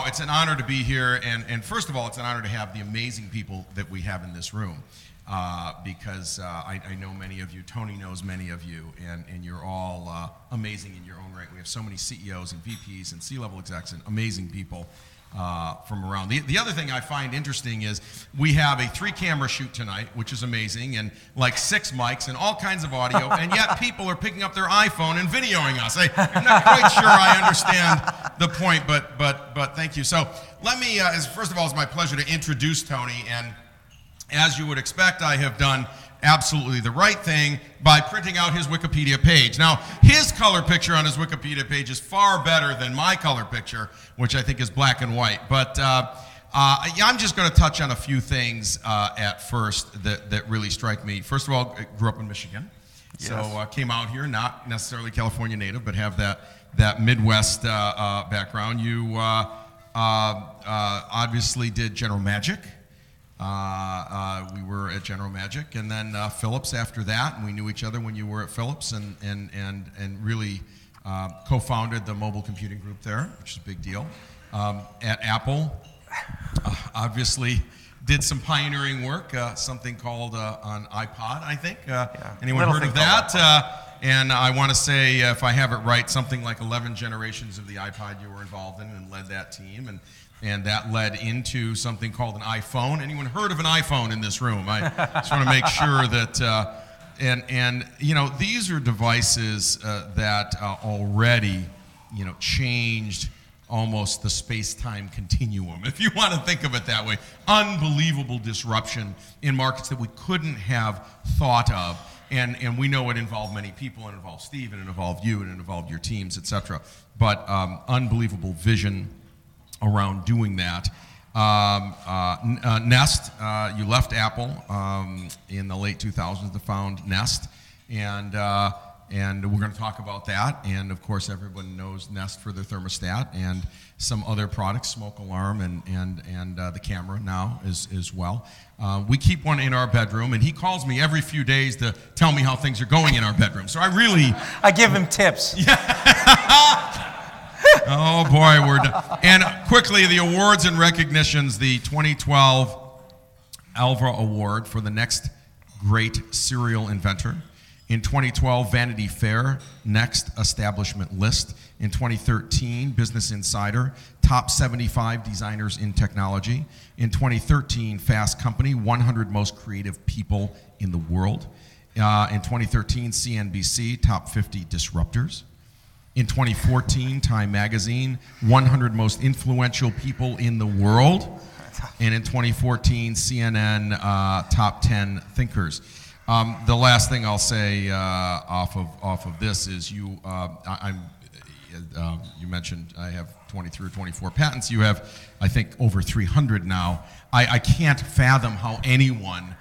wow, it's an honor to be here. And first of all, it's an honor to have the amazing people that we have in this room. Because I know many of you, Tony knows many of you, and you're all amazing in your own right. We have so many CEOs and VPs and C-level execs and amazing people from around. The other thing I find interesting is we have a 3-camera shoot tonight, which is amazing, and like 6 mics and all kinds of audio, and yet people are picking up their iPhone and videoing us. I'm not quite sure I understand the point, but thank you. So let me, first of all, it's my pleasure to introduce Tony, and as you would expect, I have done absolutely the right thing by printing out his Wikipedia page. Now, his color picture on his Wikipedia page is far better than my color picture, which I think is black and white. But I'm just going to touch on a few things at first that really strike me. First of all, I grew up in Michigan. Yes. So came out here, not necessarily California native, but have that Midwest background. You obviously did General Magic. We were at General Magic, and then Philips after that, and we knew each other when you were at Philips, and really co-founded the mobile computing group there, which is a big deal. At Apple, obviously did some pioneering work, something called on iPod, I think. Anyone heard of that? And I want to say, if I have it right, something like 11 generations of the iPod you were involved in and led that team. And that led into something called an iPhone. Anyone heard of an iPhone in this room? I just want to make sure that, and you know, these are devices that already, you know, changed almost the space-time continuum, if you want to think of it that way. Unbelievable disruption in markets that we couldn't have thought of. And we know it involved many people, and it involved Steve, and it involved you, and it involved your teams, et cetera. But unbelievable vision around doing that. Nest, you left Apple in the late 2000s to found Nest, and we're going to talk about that. And of course, everyone knows Nest for their thermostat and some other products, smoke alarm, and the camera now as well. We keep one in our bedroom, and he calls me every few days to tell me how things are going in our bedroom. So I give him tips. Yeah. Oh boy, we're done. And quickly, the awards and recognitions: the 2012 Alva Award for the next great serial inventor. In 2012, Vanity Fair Next Establishment List. In 2013, Business Insider Top 75 Designers in Technology. In 2013, Fast Company 100 Most Creative People in the World. In 2013, CNBC Top 50 Disruptors. In 2014, Time Magazine, 100 Most Influential People in the World. And in 2014, CNN Top 10 Thinkers. The last thing I'll say off of this is you mentioned I have 23 or 24 patents. You have, I think, over 300 now. I can't fathom how anyone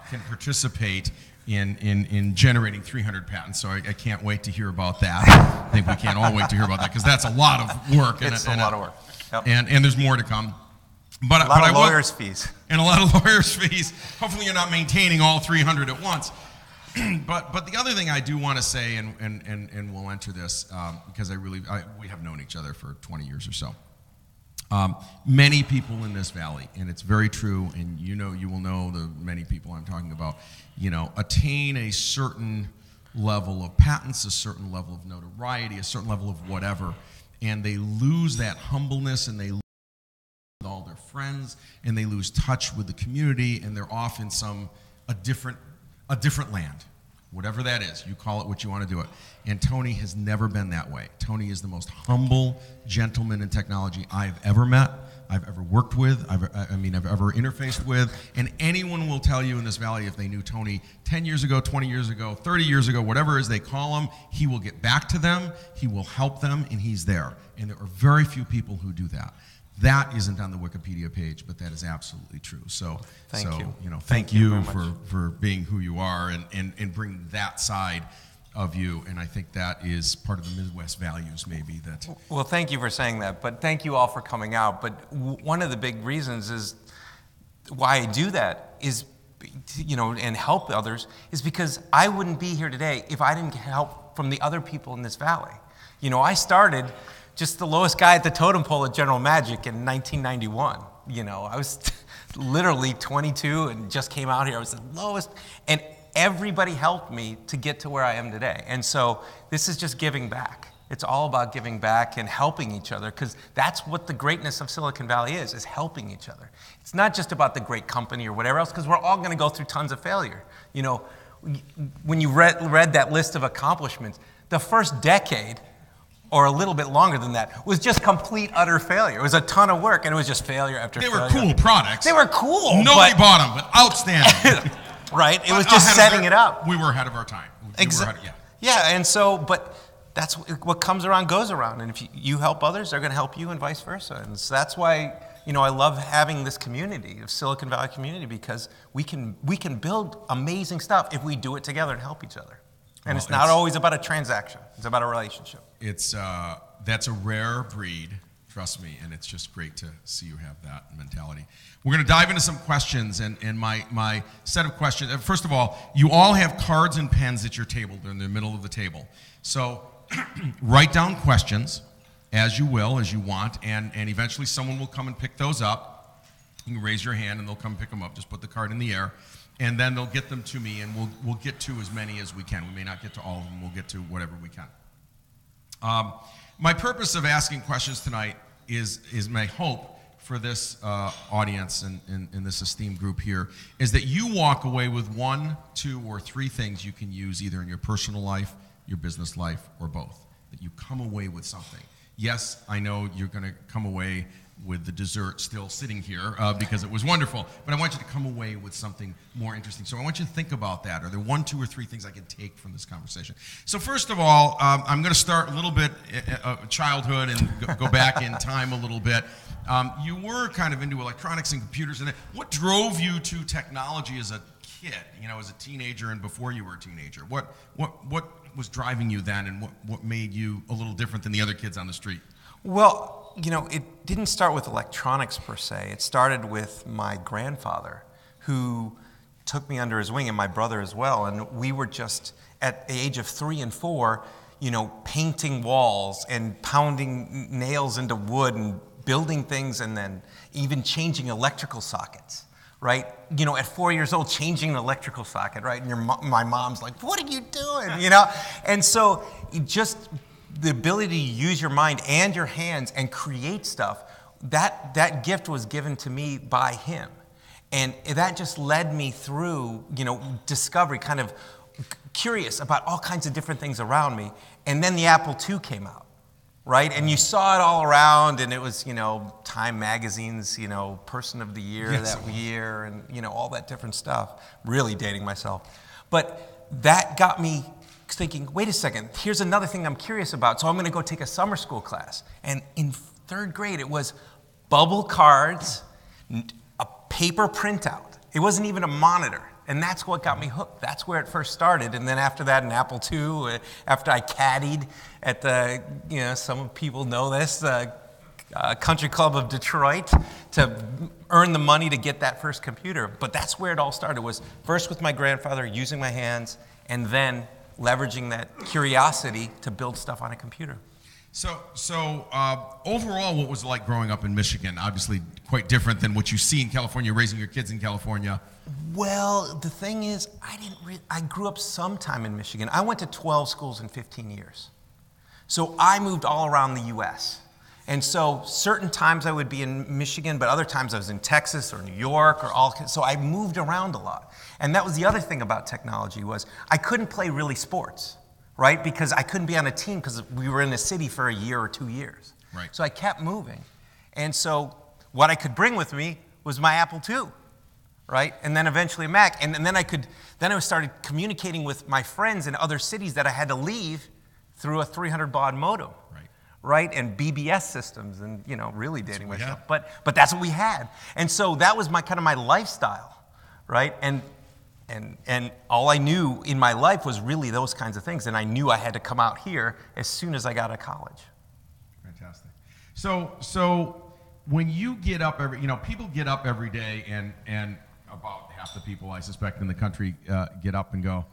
can participate in generating 300 patents, so I can't wait to hear about that. I think we can't all wait to hear about that, because that's a lot of work. It's a lot of work. Yep. And there's more to come. But a lot of lawyers' fees. And a lot of lawyers' fees. Hopefully you're not maintaining all 300 at once. But the other thing I do want to say, and we'll enter this, because we have known each other for 20 years or so. Many people in this valley, and it's very true, and you will know the many people I'm talking about, attain a certain level of patents, a certain level of notoriety, a certain level of whatever, and they lose that humbleness, and they lose all their friends, and they lose touch with the community, and they're off in a different land. Whatever that is, you call it what you want to do it. And Tony has never been that way. Tony is the most humble gentleman in technology I've ever met, I've ever worked with, I've ever interfaced with. And anyone will tell you in this valley, if they knew Tony 10 years ago, 20 years ago, 30 years ago, whatever it is they call him, he will get back to them, he will help them, and he's there. And there are very few people who do that. That isn't on the Wikipedia page, but that is absolutely true. So thank you. Thank you for being who you are and bringing that side of you. And I think that is part of the Midwest values, maybe. Well, thank you for saying that, but thank you all for coming out. But one of the big reasons is why I do that is, and help others, is because I wouldn't be here today if I didn't get help from the other people in this valley. I started just the lowest guy at the totem pole at General Magic in 1991. I was literally 22 and just came out here. I was the lowest, and everybody helped me to get to where I am today. And so this is just giving back. It's all about giving back and helping each other, because that's what the greatness of Silicon Valley is helping each other. It's not just about the great company or whatever else, because we're all going to go through tons of failure. When you read that list of accomplishments, the first decade, or a little bit longer than that, was just complete, utter failure. It was a ton of work, and it was just failure after failure. They were cool products. They were cool. Nobody bought them, but outstanding. Right? It was just setting it up. We were ahead of our time. Exactly. Yeah, and so, but that's what comes around goes around. And if you help others, they're going to help you, and vice versa. And so that's why, I love having this community, of Silicon Valley community, because we can build amazing stuff if we do it together and help each other. And it's not always about a transaction. It's about a relationship. That's a rare breed, trust me, and it's just great to see you have that mentality. We're going to dive into some questions, and my set of questions. First of all, you all have cards and pens at your table. They're in the middle of the table. So write down questions as you will, as you want, and eventually someone will come and pick those up. You can raise your hand, and they'll come pick them up. Just put the card in the air. And then they'll get them to me, and we'll get to as many as we can. We may not get to all of them. We'll get to whatever we can. My purpose of asking questions tonight is my hope for this audience and this esteemed group here is that you walk away with 1, 2, or 3 things you can use either in your personal life, your business life, or both. That you come away with something. Yes, I know you're going to come away with the dessert still sitting here because it was wonderful. But I want you to come away with something more interesting. So I want you to think about that. Are there 1, 2, or 3 things I can take from this conversation? So first of all, I'm going to start a little bit childhood and go back in time a little bit. You were kind of into electronics and computers. And what drove you to technology as a kid, as a teenager and before you were a teenager? What was driving you then, and what made you a little different than the other kids on the street? Well, it didn't start with electronics per se. It started with my grandfather, who took me under his wing, and my brother as well. And we were just, at the age of 3 and 4, painting walls and pounding nails into wood and building things, and then even changing electrical sockets, right? At 4 years old, changing an electrical socket, right? And my mom's like, "What are you doing?" And so just the ability to use your mind and your hands and create stuff, that gift was given to me by him. And that just led me through, discovery, kind of curious about all kinds of different things around me. And then the Apple II came out, right? And you saw it all around, and it was, Time Magazine's, Person of the Year that year, and, all that different stuff. Really dating myself. But that got me thinking, wait a second, here's another thing I'm curious about. So I'm going to go take a summer school class. And in 3rd grade, it was bubble cards, a paper printout. It wasn't even a monitor. And that's what got me hooked. That's where it first started. And then after that, an Apple II, after I caddied at the, some people know this, Country Club of Detroit, to earn the money to get that first computer. But that's where it all started, was first with my grandfather, using my hands, and then leveraging that curiosity to build stuff on a computer. So overall, what was it like growing up in Michigan? Obviously, quite different than what you see in California, raising your kids in California. Well, the thing is, I grew up sometime in Michigan. I went to 12 schools in 15 years. So I moved all around the U.S. And so certain times I would be in Michigan, but other times I was in Texas or New York so I moved around a lot. And that was the other thing about technology, was I couldn't play really sports, right? Because I couldn't be on a team because we were in a city for a year or 2 years. Right. So I kept moving. And so what I could bring with me was my Apple II, right? And then eventually a Mac. And then I started communicating with my friends in other cities that I had to leave through a 300 baud modem. Right, and BBS systems, and really dating myself, but that's what we had, and so that was my lifestyle, right? And all I knew in my life was really those kinds of things, and I knew I had to come out here as soon as I got out of college. Fantastic. So when you get up people get up every day, and about half the people I suspect in the country get up and go,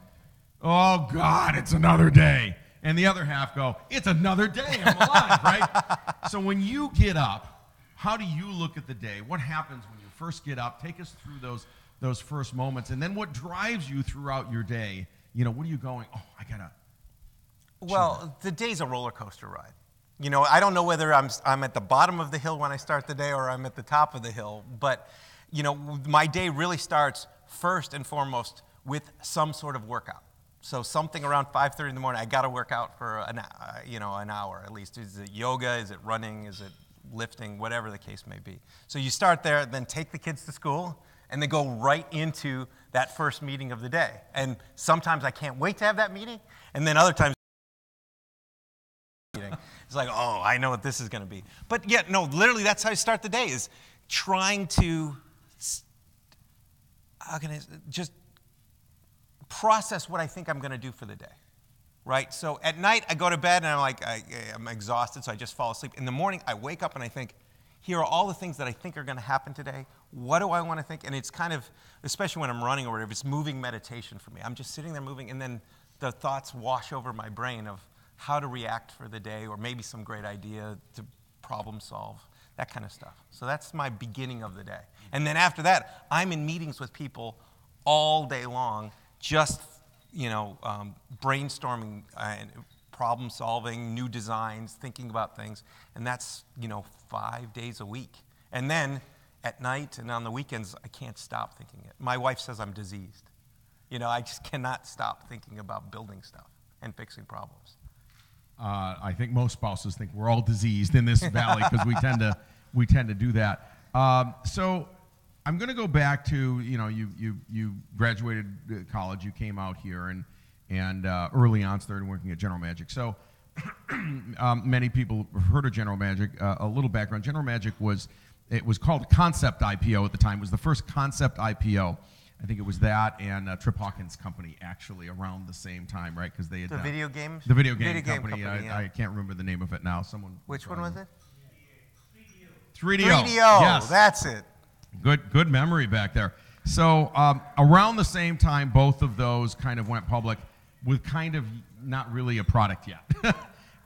"Oh God, it's another day." and the other half go, it's another day, I'm alive, right? So when you get up, how do you look at the day? What happens when you first get up? Take us through those first moments, and then what drives you throughout your day? You know, what are you going, oh, I gotta. Well, the day's a roller coaster ride. You know, I don't know whether I'm at the bottom of the hill when I start the day or I'm at the top of the hill, but, you know, my day really starts first and foremost with some sort of workout. So something around 5:30 in the morning, I got to work out for an hour at least. Is it yoga? Is it running? Is it lifting? Whatever the case may be. So you start there, then take the kids to school, and then go right into that first meeting of the day. And sometimes I can't wait to have that meeting, and then other times it's like, oh, I know what this is going to be. But yeah, no, literally that's how you start the day, is trying to just process what I think I'm going to do for the day, right? So at night, I go to bed, and I'm like, I'm exhausted, so I just fall asleep. In the morning, I wake up, and I think, here are all the things that I think are going to happen today. What do I want to think? And it's kind of, especially when I'm running or whatever, it's moving meditation for me. I'm just sitting there moving, and then the thoughts wash over my brain of how to react for the day, or maybe some great idea to problem solve, that kind of stuff. So that's my beginning of the day. And then after that, I'm in meetings with people all day long, just, you know, brainstorming and problem solving, new designs, thinking about things. And that's, you know, 5 days a week. And then at night and on the weekends, I can't stop thinking it. My wife says I'm diseased. You know, I just cannot stop thinking about building stuff and fixing problems. I think most spouses think we're all diseased in this valley because we tend to do that. So I'm going to go back to, you know, you graduated college, you came out here, and early on started working at General Magic. So many people have heard of General Magic. A little background: General Magic was called Concept IPO at the time. It was the first concept IPO. I think it was that and Trip Hawkins' company actually around the same time, right? Because they had the video games. The video game company. Yeah. I can't remember the name of it now. Which one was it? 3DO. 3DO. Yes. That's it. Good memory back there. So around the same time, both of those kind of went public with kind of not really a product yet.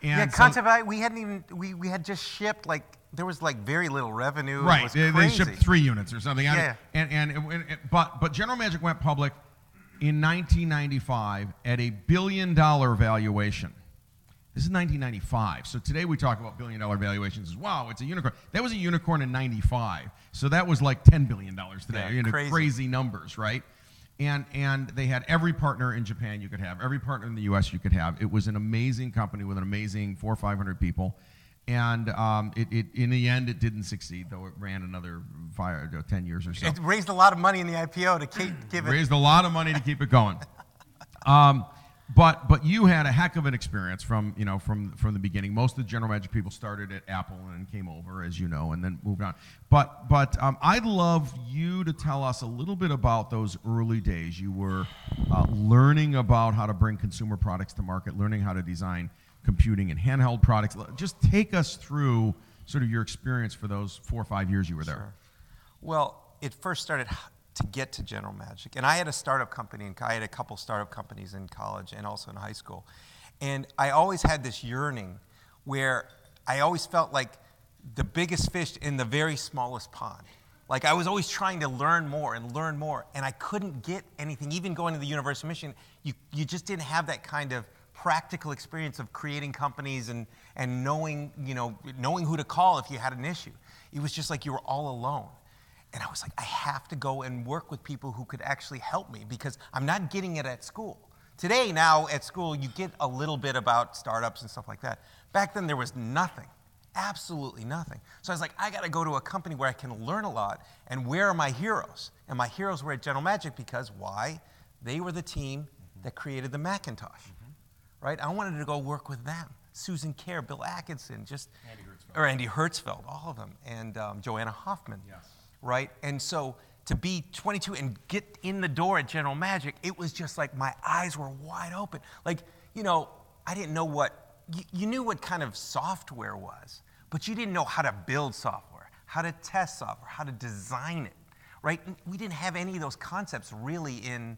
And Concept, we hadn't even, we had just shipped, like, there was like very little revenue. Right, It was they crazy. shipped 3 units or something. Yeah. But General Magic went public in 1995 at a $1 billion valuation. This is 1995. So today we talk about $1 billion valuations as, wow, it's a unicorn. That was a unicorn in 95. So that was like $10 billion today. Yeah, crazy numbers, right? And they had every partner in Japan you could have, every partner in the U.S. you could have. It was an amazing company with an amazing 400 or 500 people. And it in the end, it didn't succeed, though it ran another 10 years or so. It raised a lot of money in the IPO to give it. Raised a lot of money to keep it going. But you had a heck of an experience from the beginning. Most of the General Magic people started at Apple and came over, as you know, and then moved on. But I'd love you to tell us a little bit about those early days. You were learning about how to bring consumer products to market, learning how to design computing and handheld products. Just take us through sort of your experience for those 4 or 5 years you were there. Sure. Well, it first started to get to General Magic. And I had a startup company, and I had a couple startup companies in college and also in high school. And I always had this yearning where I always felt like the biggest fish in the very smallest pond. Like I was always trying to learn more, and I couldn't get anything. Even going to the University of Michigan, you just didn't have that kind of practical experience of creating companies and knowing who to call if you had an issue. It was just like you were all alone. And I was like, I have to go and work with people who could actually help me because I'm not getting it at school. Today, now at school, you get a little bit about startups and stuff like that. Back then, there was nothing, absolutely nothing. So I was like, I got to go to a company where I can learn a lot. And where are my heroes? And my heroes were at General Magic because why? They were the team that created the Macintosh, right? I wanted to go work with them. Susan Kerr, Bill Atkinson, Andy Hertzfeld, all of them, and Joanna Hoffman. Yes. Right? And so to be 22 and get in the door at General Magic, it was just like my eyes were wide open. Like, I didn't know what, you knew what kind of software was, but you didn't know how to build software, how to test software, how to design it, right? We didn't have any of those concepts really in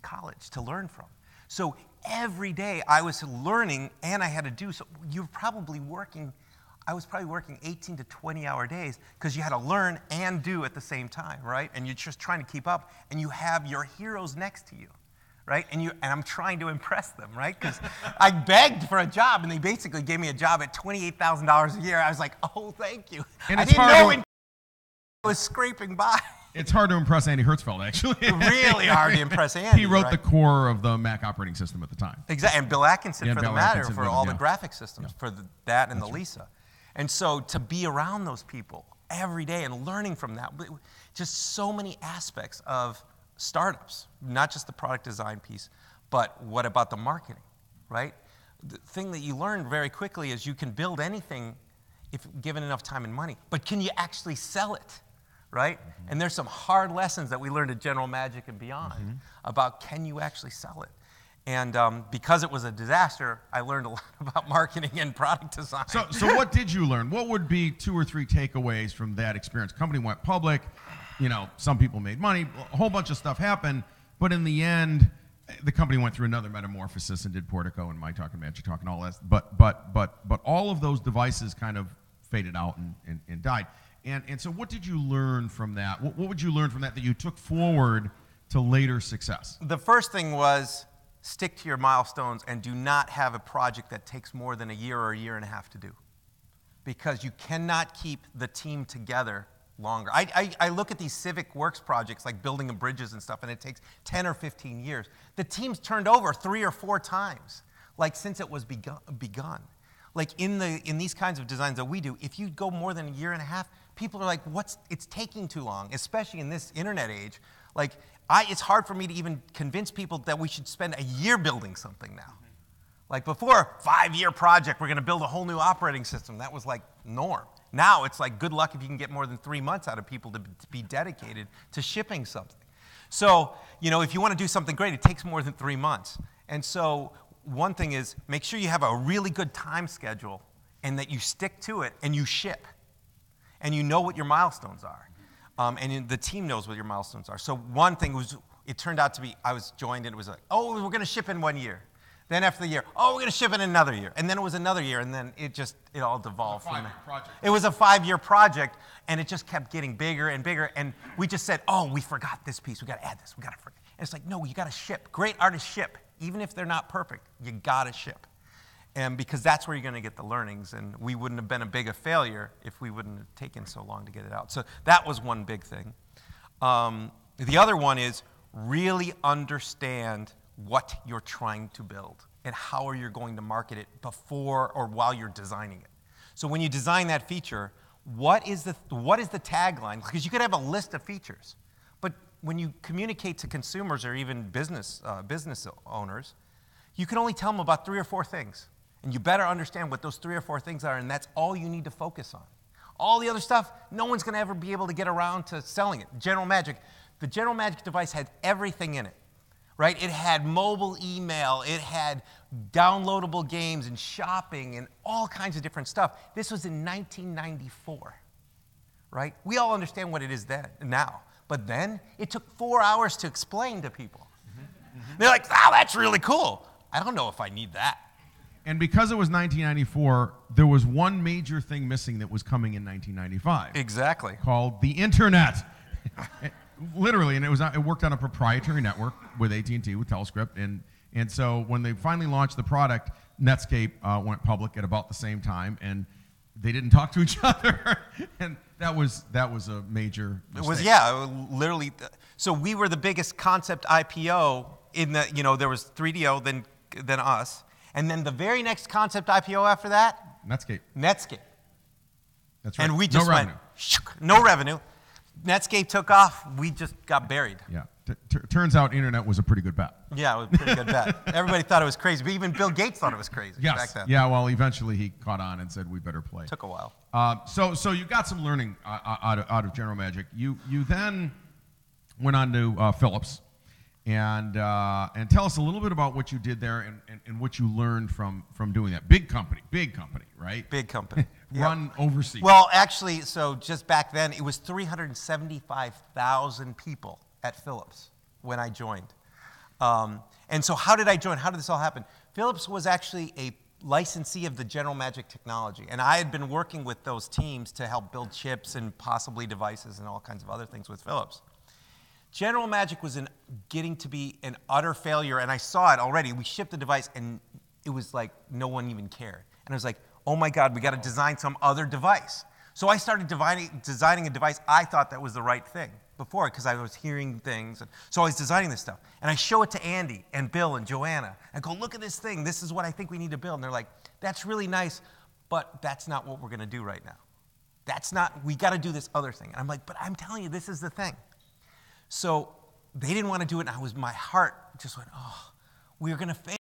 college to learn from. So every day I was learning and I had to do, so I was probably working 18 to 20 hour days because you had to learn and do at the same time, right? And you're just trying to keep up, and you have your heroes next to you, right? And I'm trying to impress them, right? Because I begged for a job, and they basically gave me a job at $28,000 a year. I was like, oh, thank you. And I didn't know I was scraping by. It's hard to impress Andy Hertzfeld, actually. Really hard to impress Andy. He wrote right? the core of the Mac operating system at the time. Exactly, and Bill Atkinson, for Bill the matter, Atkinson for did, all yeah. the graphic systems, Yeah. for that and That's the right. Lisa. And so to be around those people every day and learning from that, just so many aspects of startups, not just the product design piece, but what about the marketing, right? The thing that you learn very quickly is you can build anything if given enough time and money, but can you actually sell it, right? Mm-hmm. And there's some hard lessons that we learned at General Magic and beyond about can you actually sell it? And because it was a disaster, I learned a lot about marketing and product design. So what did you learn? What would be 2 or 3 takeaways from that experience? Company went public, some people made money, a whole bunch of stuff happened, but in the end, the company went through another metamorphosis and did Portico and My Talk and Magic Talk and all that. But all of those devices kind of faded out and died. And so what did you learn from that? What would you learn from that you took forward to later success? The first thing was stick to your milestones and do not have a project that takes more than a year or a year and a half to do. Because you cannot keep the team together longer. I look at these civic works projects like building bridges and stuff, and it takes 10 or 15 years. The team's turned over 3 or 4 times, like since it was begun. Like in these kinds of designs that we do, if you go more than a year and a half, people are like, it's taking too long, especially in this internet age. Like, it's hard for me to even convince people that we should spend a year building something now. Like before, 5-year project, we're going to build a whole new operating system. That was like norm. Now it's like good luck if you can get more than 3 months out of people to be dedicated to shipping something. So, if you want to do something great, it takes more than 3 months. And so one thing is make sure you have a really good time schedule and that you stick to it and you ship. And you know what your milestones are. And the team knows what your milestones are. So one thing was, it turned out to be, I was joined and it was like, oh, we're going to ship in 1 year. Then after the year, oh, we're going to ship in another year. And then it was another year, and then it all devolved from there. It was a 5-year project, and it just kept getting bigger and bigger. And we just said, oh, we forgot this piece. We got to add this. We got to forget. And it's like, no, you got to ship. Great artists ship. Even if they're not perfect, you got to ship. And because that's where you're going to get the learnings. And we wouldn't have been a big a failure if we wouldn't have taken so long to get it out. So that was one big thing. The other one is really understand what you're trying to build and how are you going to market it before or while you're designing it. So when you design that feature, what is the tagline? Because you could have a list of features, but when you communicate to consumers or even business owners, you can only tell them about 3 or 4 things. And you better understand what those 3 or 4 things are, and that's all you need to focus on. All the other stuff, no one's going to ever be able to get around to selling it. General Magic, the General Magic device had everything in it, right? It had mobile email, it had downloadable games and shopping and all kinds of different stuff. This was in 1994, right? We all understand what it is now, but then it took 4 hours to explain to people. They're like, wow, that's really cool. I don't know if I need that. And because it was 1994, there was one major thing missing that was coming in 1995. Exactly. Called the internet. Literally, and it worked on a proprietary network with AT&T, with Telescript, and so when they finally launched the product, Netscape went public at about the same time, and they didn't talk to each other, and that was a major mistake. It was, literally. So we were the biggest concept IPO in the, there was 3DO, then us. And then the very next concept IPO after that? Netscape. That's right. And we just went, no revenue. Netscape took off. We just got buried. Yeah. Turns out internet was a pretty good bet. Yeah, it was a pretty good bet. Everybody thought it was crazy. But even Bill Gates thought it was crazy back then. Yeah, well, eventually he caught on and said, we better play. Took a while. So you got some learning out of General Magic. You then went on to Philips. And tell us a little bit about what you did there and what you learned from doing that. Big company, right? Big company. Run overseas. Well, actually, so just back then, it was 375,000 people at Philips when I joined. And so how did I join? How did this all happen? Philips was actually a licensee of the General Magic technology. And I had been working with those teams to help build chips and possibly devices and all kinds of other things with Philips. General Magic was getting to be an utter failure, and I saw it already. We shipped the device, and it was like no one even cared. And I was like, oh my God, we got to design some other device. So I started designing a device I thought that was the right thing before, because I was hearing things. So I was designing this stuff. And I show it to Andy and Bill and Joanna. And go, look at this thing. This is what I think we need to build. And they're like, that's really nice, but that's not what we're going to do right now. That's not, we got to do this other thing. And I'm like, but I'm telling you, this is the thing. So they didn't want to do it, and my heart just went, oh, we're going to fail.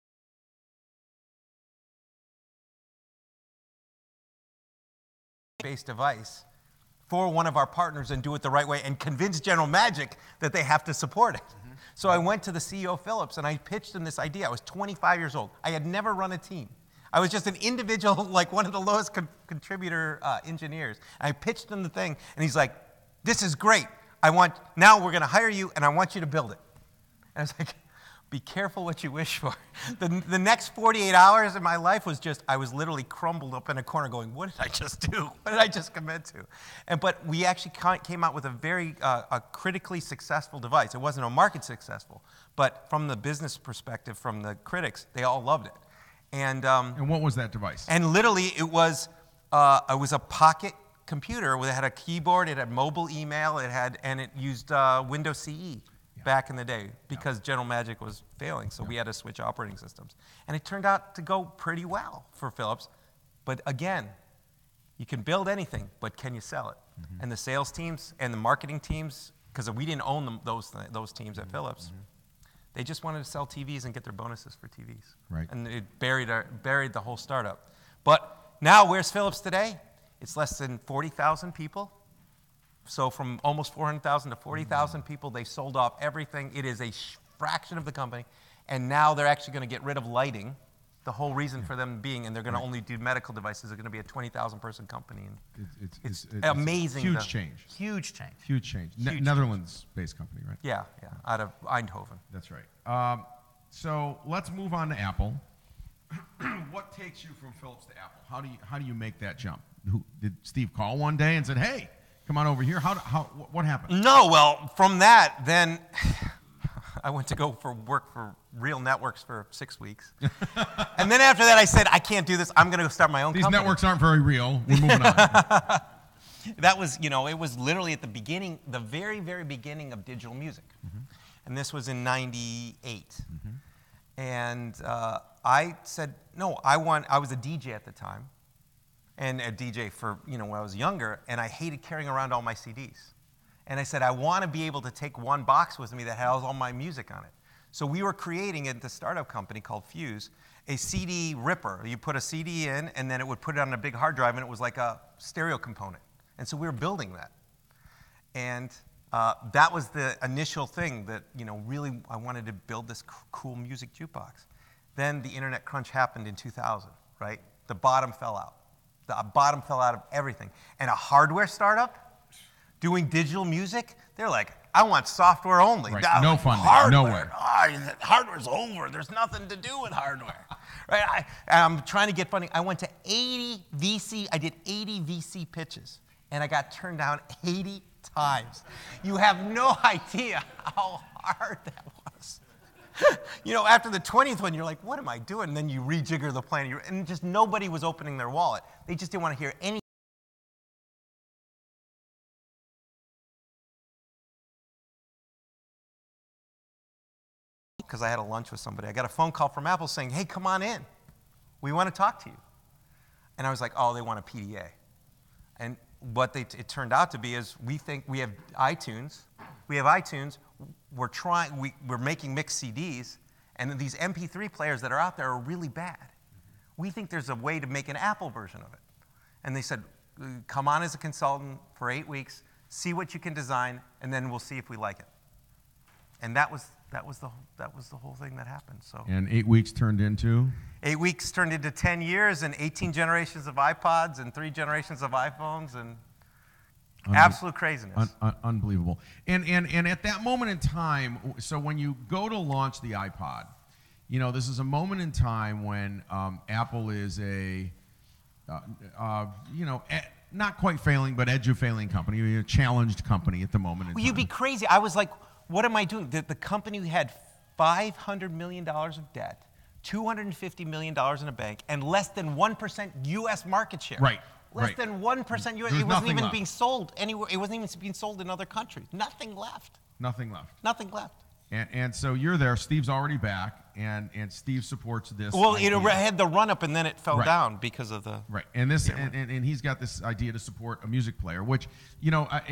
Based device for one of our partners and do it the right way and convince General Magic that they have to support it. Mm-hmm. So I went to the CEO of Philips and I pitched him this idea. I was 25 years old. I had never run a team. I was just an individual, like one of the lowest contributor engineers. And I pitched him the thing, and he's like, this is great. Now we're going to hire you, and I want you to build it. And I was like, be careful what you wish for. The next 48 hours of my life was just, I was literally crumbled up in a corner going, what did I just do? What did I just commit to? But we actually came out with a very critically successful device. It wasn't a market successful, but from the business perspective, from the critics, they all loved it. And what was that device? And literally, it was a pocket computer where it had a keyboard, it had mobile email, and it used Windows CE. Back in the day, because General Magic was failing, so we had to switch operating systems. And it turned out to go pretty well for Philips. But again, you can build anything, but can you sell it? Mm-hmm. And the sales teams and the marketing teams, because we didn't own those teams at Philips, they just wanted to sell TVs and get their bonuses for TVs. Right. And it buried the whole startup. But now, where's Philips today? It's less than 40,000 people. So from almost 400,000 to 40,000 people, they sold off everything. It is a fraction of the company. And now they're actually going to get rid of lighting. The whole reason for them being, and they're going to only do medical devices, they're going to be a 20,000 person company. And it's amazing. Huge change. Huge change. Huge change. Netherlands-based company, right? Yeah, out of Eindhoven. That's right. So let's move on to Apple. What takes you from Philips to Apple? How do you make that jump? Did Steve call one day and said, hey, come on over here? What happened? No, well, from that, then I went to go work for Real Networks for 6 weeks. And then after that, I said, I can't do this. I'm going to go start my own company. These networks aren't very real. We're moving on. That was, it was literally at the beginning, the very, very beginning of digital music. Mm-hmm. And this was in 98. Mm-hmm. And I said, no, I was a DJ at the time. And a DJ for, when I was younger, and I hated carrying around all my CDs. And I said, I want to be able to take one box with me that has all my music on it. So we were creating at the startup company called Fuse a CD ripper. You put a CD in, and then it would put it on a big hard drive, and it was like a stereo component. And so we were building that. And that was the initial thing that, really I wanted to build this cool music jukebox. Then the internet crunch happened in 2000, right? The bottom fell out. The bottom fell out of everything. And a hardware startup doing digital music, they're like, I want software only. Right. No funding, nowhere. Hardware's over. There's nothing to do with hardware. Right? I'm trying to get funding. I went to 80 VC. I did 80 VC pitches, and I got turned down 80 times. You have no idea how hard that was. After the 20th one, you're like, what am I doing? And then you rejigger the plan. And just nobody was opening their wallet. They just didn't want to hear any. Because I had a lunch with somebody. I got a phone call from Apple saying, hey, come on in. We want to talk to you. And I was like, oh, they want a PDA. And what it turned out to be is we have iTunes. We're making mixed CDs, and these MP3 players that are out there are really bad. We think there's a way to make an Apple version of it. And they said, come on as a consultant for 8 weeks, see what you can design, and then we'll see if we like it. And that was the whole thing that happened. So. And 8 weeks turned into? 8 weeks turned into 10 years and 18 generations of iPods and 3 generations of iPhones, and Absolute craziness. Unbelievable. And at that moment in time, so when you go to launch the iPod, this is a moment in time when Apple is not quite failing, but edge-of-failing company, a challenged company at the moment in time. You'd be crazy. I was like, what am I doing? The company had $500 million of debt, $250 million in a bank, and less than 1% U.S. market share. Right. Less than 1% U.S. It wasn't even being sold anywhere. It wasn't even being sold in other countries. Nothing left. Nothing left. Nothing left. And so you're there. Steve's already back, and Steve supports this. Well, idea. it had the run up, and then it fell down because of the and this and he's got this idea to support a music player, which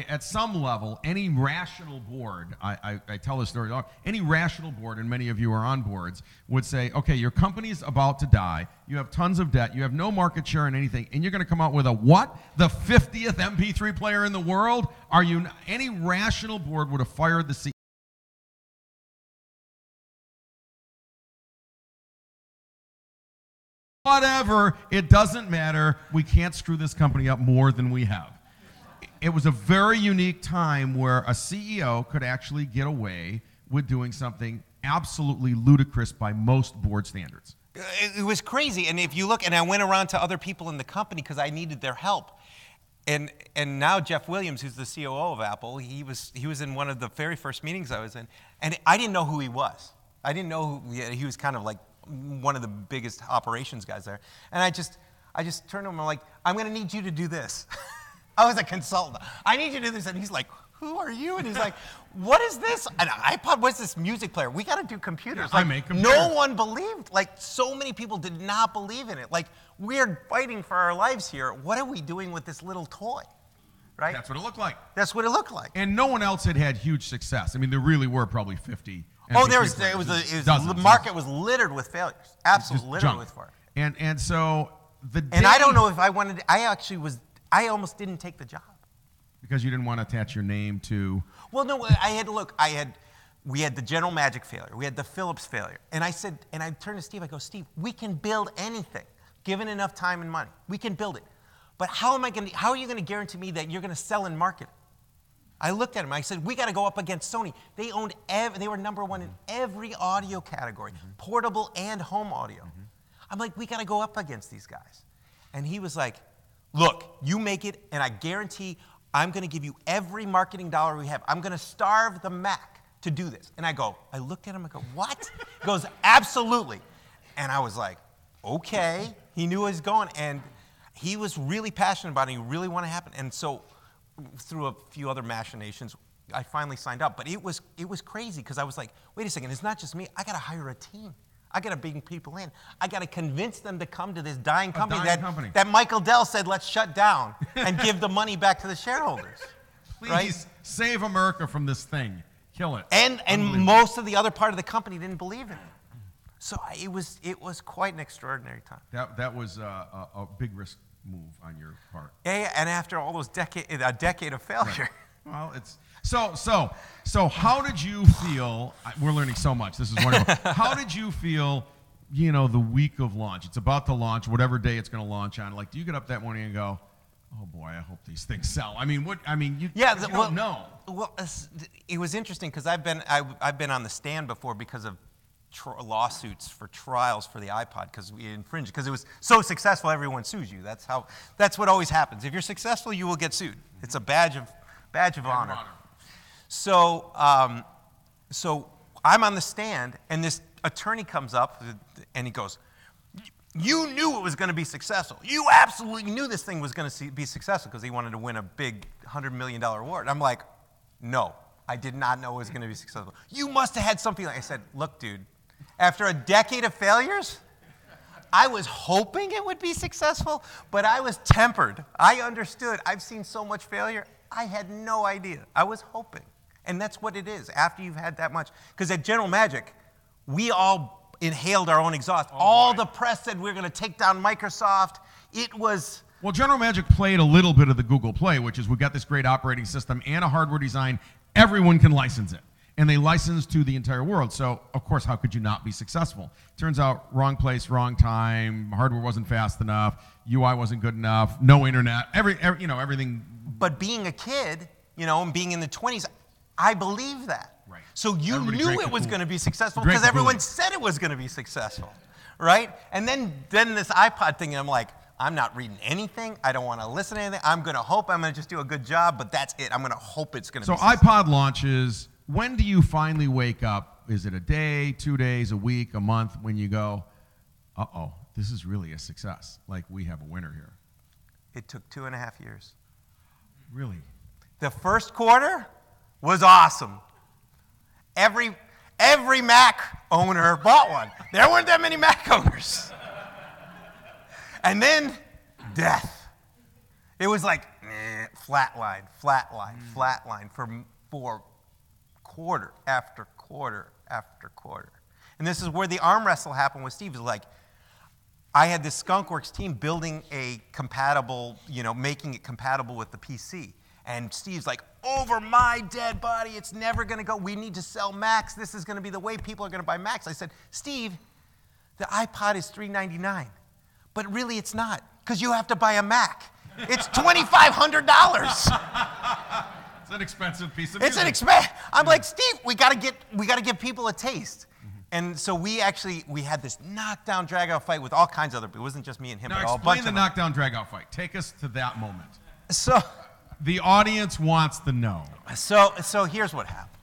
at some level, any rational board, I tell this story. Any rational board, and many of you are on boards, would say, okay, your company's about to die. You have tons of debt. You have no market share in anything, and you're going to come out with a what? The 50th MP3 player in the world? Are you? Any rational board would have fired the CEO. Whatever, it doesn't matter. We can't screw this company up more than we have. It was a very unique time where a CEO could actually get away with doing something absolutely ludicrous by most board standards. It was crazy. And if you look, and I went around to other people in the company because I needed their help. And now Jeff Williams, who's the COO of Apple, he was in one of the very first meetings I was in, and I didn't know who he was. I didn't know he was kind of like one of the biggest operations guys there. And I just turned to him and I'm like, I'm going to need you to do this. I was a consultant. I need you to do this. And he's like, who are you? And he's like, what is this? An iPod? What's this music player? We got to do computers. I make computers. No one believed. Like, so many people did not believe in it. Like, we're fighting for our lives here. What are we doing with this little toy? Right? That's what it looked like. That's what it looked like. And no one else had huge success. I mean, there really were probably 50. The market was littered with failures. Absolutely littered with failures. And so the day, and I don't know if I wanted. I almost didn't take the job because you didn't want to attach your name to. Well, no, we had the General Magic failure. We had the Philips failure. And I said, and I turned to Steve. I go, Steve, we can build anything, given enough time and money. We can build it. But how are you going to guarantee me that you're going to sell and market it? I looked at him. I said, we got to go up against Sony. They were number one in every audio category, portable and home audio. I'm like, we got to go up against these guys. And he was like, look, you make it, and I guarantee I'm going to give you every marketing dollar we have. I'm going to starve the Mac to do this. And I looked at him, I go, what? He goes, absolutely. And I was like, okay. He knew where he was going, and he was really passionate about it. He really wanted it to happen. And so through a few other machinations, I finally signed up. But it was crazy because I was like, wait a second, it's not just me. I got to hire a team. I got to bring people in. I got to convince them to come to this dying company that Michael Dell said, let's shut down and give the money back to the shareholders. Please save America from this thing. Kill it. And most of the other part of the company didn't believe in it. So it was quite an extraordinary time. That was a big risk move on your part. Yeah, and after all those a decade of failure. Right. Well, it's so how did you feel? We're learning so much. This is wonderful. How did you feel, the week of launch? It's about to launch, whatever day it's going to launch on. Like, do you get up that morning and go, oh boy, I hope these things sell? I mean, you don't know. Well, it was interesting because I've been on the stand before because of lawsuits for trials for the iPod because we infringed because it was so successful everyone sues you. That's what always happens. If you're successful, you will get sued. It's a badge of honor. So I'm on the stand and this attorney comes up and he goes, you knew it was going to be successful. You absolutely knew this thing was going to be successful because he wanted to win a big $100 million award. I'm like, no, I did not know it was going to be successful. You must have had something. I said, look, dude, after a decade of failures, I was hoping it would be successful, but I was tempered. I understood. I've seen so much failure. I had no idea. I was hoping. And that's what it is after you've had that much. Because at General Magic, we all inhaled our own exhaust. All the press said we were going to take down Microsoft. It was... Well, General Magic played a little bit of the Google Play, which is we've got this great operating system and a hardware design. Everyone can license it. And they license to the entire world. So, of course, how could you not be successful? Turns out, wrong place, wrong time, hardware wasn't fast enough, UI wasn't good enough, no internet, everything But being a kid, and being in the 20s, I believe that. Right. So you Everybody knew drank it the was Kool-Aid. going to be successful Drank because the everyone Kool-Aid. said it was going to be successful, right? And then this iPod thing, I'm like, I'm not reading anything. I don't want to listen to anything. I'm going to hope I'm going to just do a good job, but that's it. I'm going to hope it's going to So be successful. iPod launches. When do you finally wake up? Is it a day, 2 days, a week, a month when you go, uh-oh, this is really a success. Like, we have a winner here. It took 2.5 years. Really? The first quarter was awesome. Every Mac owner bought one. There weren't that many Mac owners. And then death. It was like flatline for quarter after quarter after quarter. And this is where the arm wrestle happened with Steve. It was like, I had this Skunkworks team building a compatible, making it compatible with the PC. And Steve's like, over my dead body, it's never going to go. We need to sell Macs. This is going to be the way people are going to buy Macs. I said, Steve, the iPod is $399. But really it's not, because you have to buy a Mac. It's $2,500. It's an expensive piece of It's music. an expense. I'm like, Steve, we got to give people a taste. And so we had this knockdown, drag-out fight with all kinds of other people. It wasn't just me and him, Now but a bunch explain the of knockdown, drag-out fight. Take us to that moment. them. The audience wants to know. So here's what happened.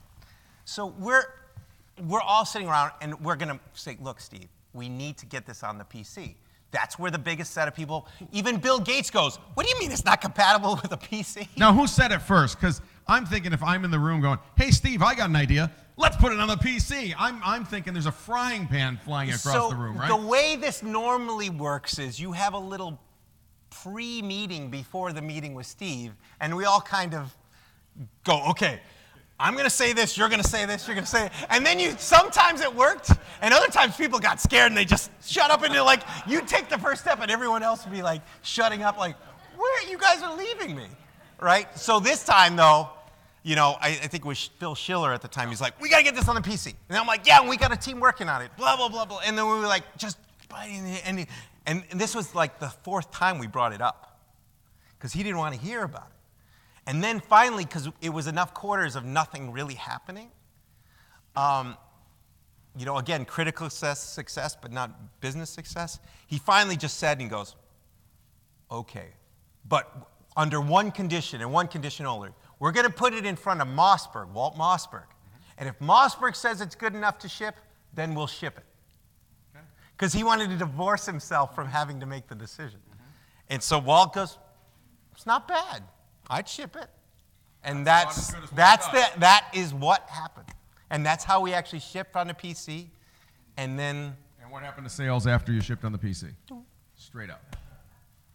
So we're all sitting around, and we're going to say, look, Steve, we need to get this on the PC. That's where the biggest set of people, even Bill Gates goes, what do you mean it's not compatible with a PC? Now, who said it first? Because I'm thinking if I'm in the room going, hey, Steve, I got an idea. Let's put it on the PC. I'm thinking there's a frying pan flying across the room, right? The way this normally works is you have a little pre-meeting before the meeting with Steve, and we all kind of go, okay, I'm going to say this, you're going to say this, you're going to say it. And then sometimes it worked, and other times people got scared and they just shut up and they're like, you take the first step, and everyone else would be like shutting up like, where, you guys are leaving me, right? So this time though, I think it was Phil Schiller at the time, he's like, we got to get this on the PC. And I'm like, yeah, we got a team working on it, blah, blah, blah, blah. And then we were like, just, and this was like the fourth time we brought it up because he didn't want to hear about it. And then finally, because it was enough quarters of nothing really happening, again, critical success, but not business success, he finally just said, and he goes, okay, but under one condition, and one condition only, we're going to put it in front of Mossberg, Walt Mossberg. And if Mossberg says it's good enough to ship, then we'll ship it. Because he wanted to divorce himself from having to make the decision. And so Walt goes, it's not bad. I'd ship it. And that is what happened. And that's how we actually shipped on the PC. And then... And what happened to sales after you shipped on the PC? Straight up.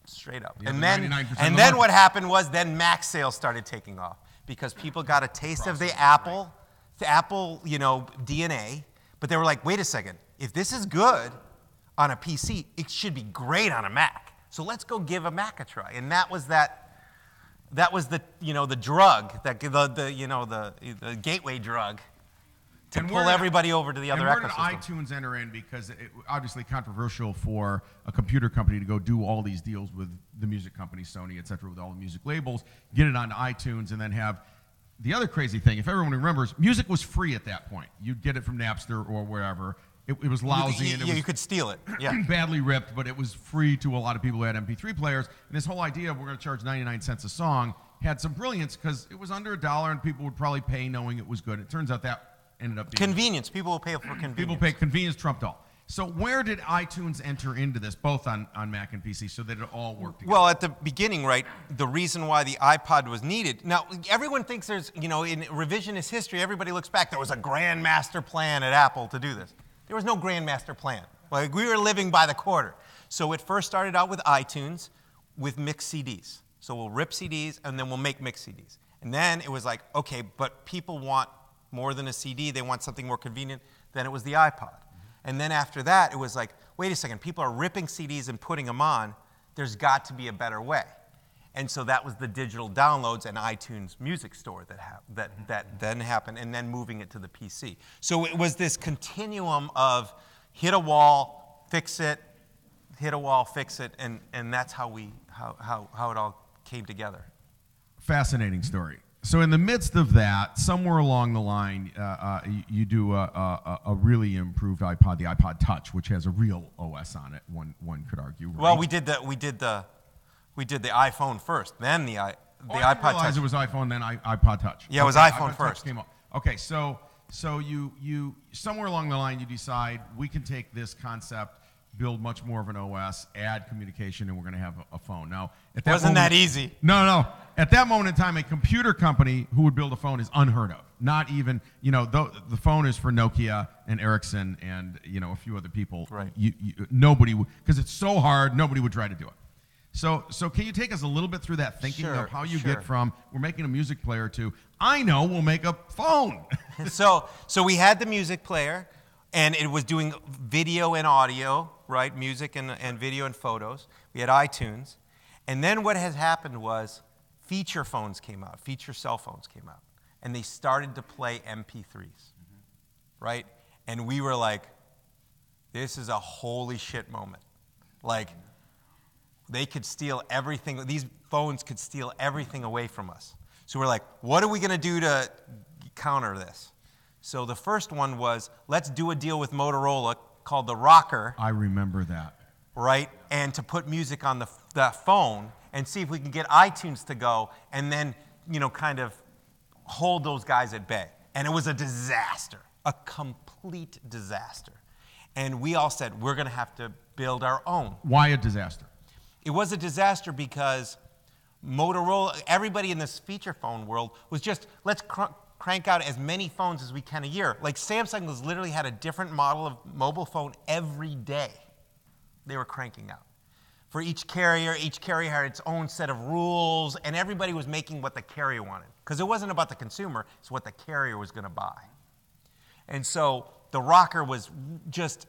Straight up. You And have then, the 99% of and the then market. what happened was then Mac sales started taking off because people got a taste of the Apple DNA. But they were like, wait a second. If this is good on a PC, it should be great on a Mac. So let's go give a Mac a try. And that was the drug, the gateway drug to And pull where did- everybody over to the other And where ecosystem. did iTunes enter in? Because it obviously controversial for a computer company to go do all these deals with the music company, Sony, et cetera, with all the music labels, get it onto iTunes, and then have the other crazy thing. If everyone remembers, music was free at that point. You'd get it from Napster or wherever. It was lousy and it was you could steal it. Yeah. badly ripped, but it was free to a lot of people who had MP3 players. And this whole idea of we're going to charge 99 cents a song had some brilliance because it was under $1 and people would probably pay knowing it was good. It turns out that ended up being Convenience. People will pay for convenience. people pay convenience trumped all. So where did iTunes enter into this, both on Mac and PC, so that it all worked together? Well, at the beginning, right, the reason why the iPod was needed. Now, everyone thinks there's, in revisionist history, everybody looks back. There was a grand master plan at Apple to do this. There was no grand master plan. Like, we were living by the quarter. So it first started out with iTunes with mixed CDs. So we'll rip CDs, and then we'll make mixed CDs. And then it was like, okay, but people want more than a CD. They want something more convenient. Then it was the iPod. And then after that, it was like, wait a second, people are ripping CDs and putting them on. There's got to be a better way. And so that was the digital downloads and iTunes Music Store that then happened, and then moving it to the PC. So it was this continuum of hit a wall, fix it, hit a wall, fix it, and that's how it all came together. Fascinating story. So in the midst of that, somewhere along the line, you do a really improved iPod, the iPod Touch, which has a real OS on it. One could argue. Right? Well, we did the iPhone first, then the iPod I didn't realize Touch. it was iPhone, then iPod Touch. Yeah, it was Okay, iPhone first. Came up. Okay, so you somewhere along the line you decide we can take this concept, build much more of an OS, add communication, and we're going to have a phone. Now, at that Wasn't that easy? No. At that moment in time, a computer company who would build a phone is unheard of. Not even, the phone is for Nokia and Ericsson and, a few other people. Right. Nobody would, because it's so hard, nobody would try to do it. So can you take us a little bit through that thinking of how you get from, we're making a music player to, I know, we'll make a phone. So we had the music player, and it was doing video and audio, right? Music and video and photos. We had iTunes. And then what has happened was feature phones came out, feature cell phones came out, and they started to play MP3s, right? And we were like, this is a holy shit moment. Like, they could steal everything. These phones could steal everything away from us. So we're like, what are we going to do to counter this? So the first one was, let's do a deal with Motorola called the Rocker. I remember that. Right? And to put music on the phone and see if we can get iTunes to go and then, kind of hold those guys at bay. And it was a disaster, a complete disaster. And we all said, we're going to have to build our own. Why a disaster? It was a disaster because Motorola, everybody in this feature phone world was just, let's crank out as many phones as we can a year. Like Samsung was literally had a different model of mobile phone every day they were cranking out. For each carrier had its own set of rules, and everybody was making what the carrier wanted. Because it wasn't about the consumer, it's what the carrier was going to buy. And so the Rocker was just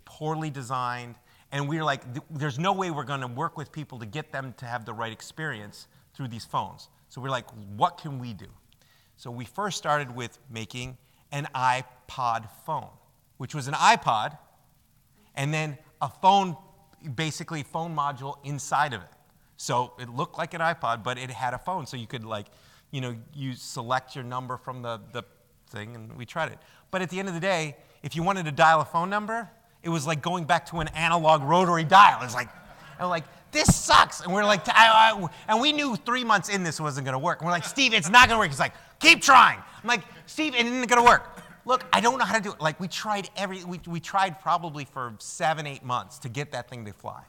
poorly designed. And we were like, there's no way we're going to work with people to get them to have the right experience through these phones. So we're like, what can we do? So we first started with making an iPod phone, which was an iPod, and then a phone, basically phone module inside of it. So it looked like an iPod, but it had a phone. So you could you select your number from the thing, and we tried it. But at the end of the day, if you wanted to dial a phone number, it was like going back to an analog rotary dial. It's like, this sucks. And we're like, and we knew 3 months in this wasn't going to work. And we're like, Steve, it's not going to work. He's like, keep trying. I'm like, Steve, it isn't going to work. Look, I don't know how to do it. Like, we tried we tried probably for 7-8 months to get that thing to fly.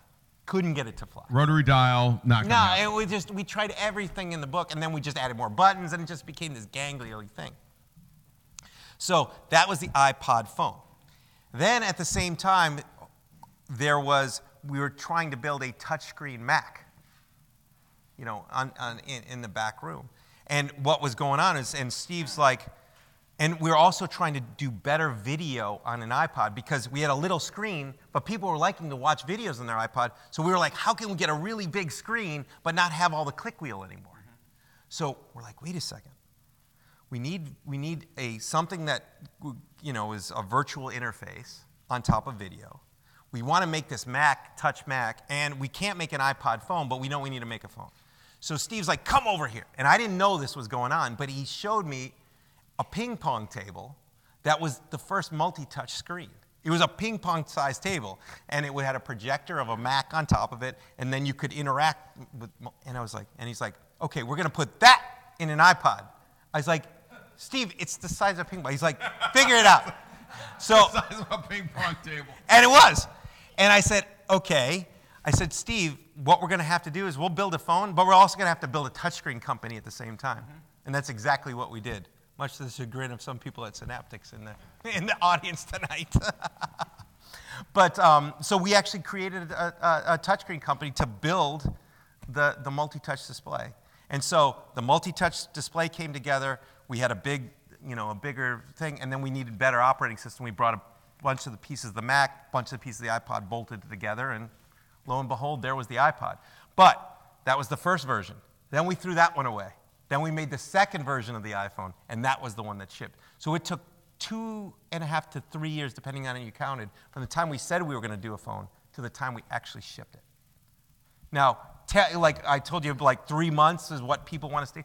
Couldn't get it to fly. Rotary dial, not going to happen. No, we tried everything in the book, and then we just added more buttons, and it just became this gangly thing. So that was the iPod phone. Then at the same time, we were trying to build a touchscreen Mac, in the back room. And what was going on is, and Steve's like, and we were also trying to do better video on an iPod because we had a little screen, but people were liking to watch videos on their iPod. So we were like, how can we get a really big screen but not have all the click wheel anymore? So we're like, wait a second. We need something that is a virtual interface on top of video. We want to make this touch Mac, and we can't make an iPod phone, but we know we need to make a phone. So Steve's like, come over here. And I didn't know this was going on, but he showed me a ping pong table that was the first multi-touch screen. It was a ping pong sized table, and it had a projector of a Mac on top of it, and then you could interact with, and I was like, and he's like, okay, we're going to put that in an iPod. I was like, Steve, it's the size of a ping pong. He's like, figure it out. So, the size of a ping pong table. And it was. And I said, okay. I said, Steve, what we're going to have to do is we'll build a phone, but we're also going to have to build a touchscreen company at the same time. Mm-hmm. And that's exactly what we did, much to the chagrin of some people at Synaptics in the audience tonight. But so we actually created a touchscreen company to build the multi-touch display. And so the multi-touch display came together. We had a bigger thing, and then we needed better operating system. We brought a bunch of the pieces of the Mac, a bunch of the pieces of the iPod bolted together, and lo and behold, there was the iPod. But that was the first version. Then we threw that one away. Then we made the second version of the iPhone, and that was the one that shipped. So it took 2.5 to 3 years, depending on how you counted, from the time we said we were going to do a phone to the time we actually shipped it. Now, like I told you, like 3 months is what people want to stay.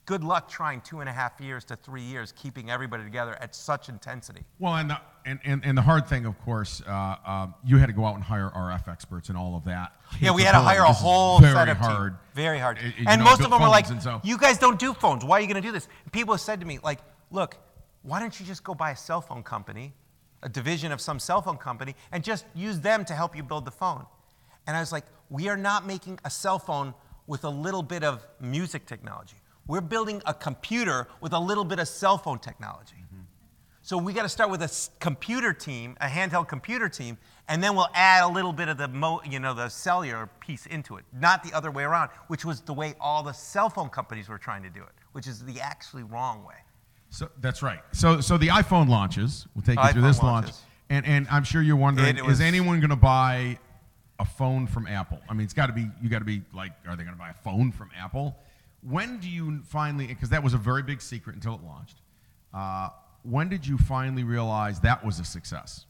Good luck trying 2.5 years to 3 years, keeping everybody together at such intensity. Well, and the hard thing, of course, you had to go out and hire RF experts and all of that. Yeah, we had to hire a whole set of team. Very hard. And most of them were like, you guys don't do phones. Why are you going to do this? And people have said to me, like, look, why don't you just go buy a cell phone company, a division of some cell phone company, and just use them to help you build the phone? And I was like, we are not making a cell phone with a little bit of music technology. We're building a computer with a little bit of cell phone technology. Mm-hmm. So we got to start with a computer team, a handheld computer team, and then we'll add a little bit of the cellular piece into it, not the other way around, which was the way all the cell phone companies were trying to do it, which is the actually wrong way. So that's right. So the iPhone launches. We'll take you through this launch, and I'm sure you're wondering, is anyone going to buy a phone from Apple? I mean, you got to be like, are they going to buy a phone from Apple? When do you finally, because that was a very big secret until it launched, when did you finally realize that was a success?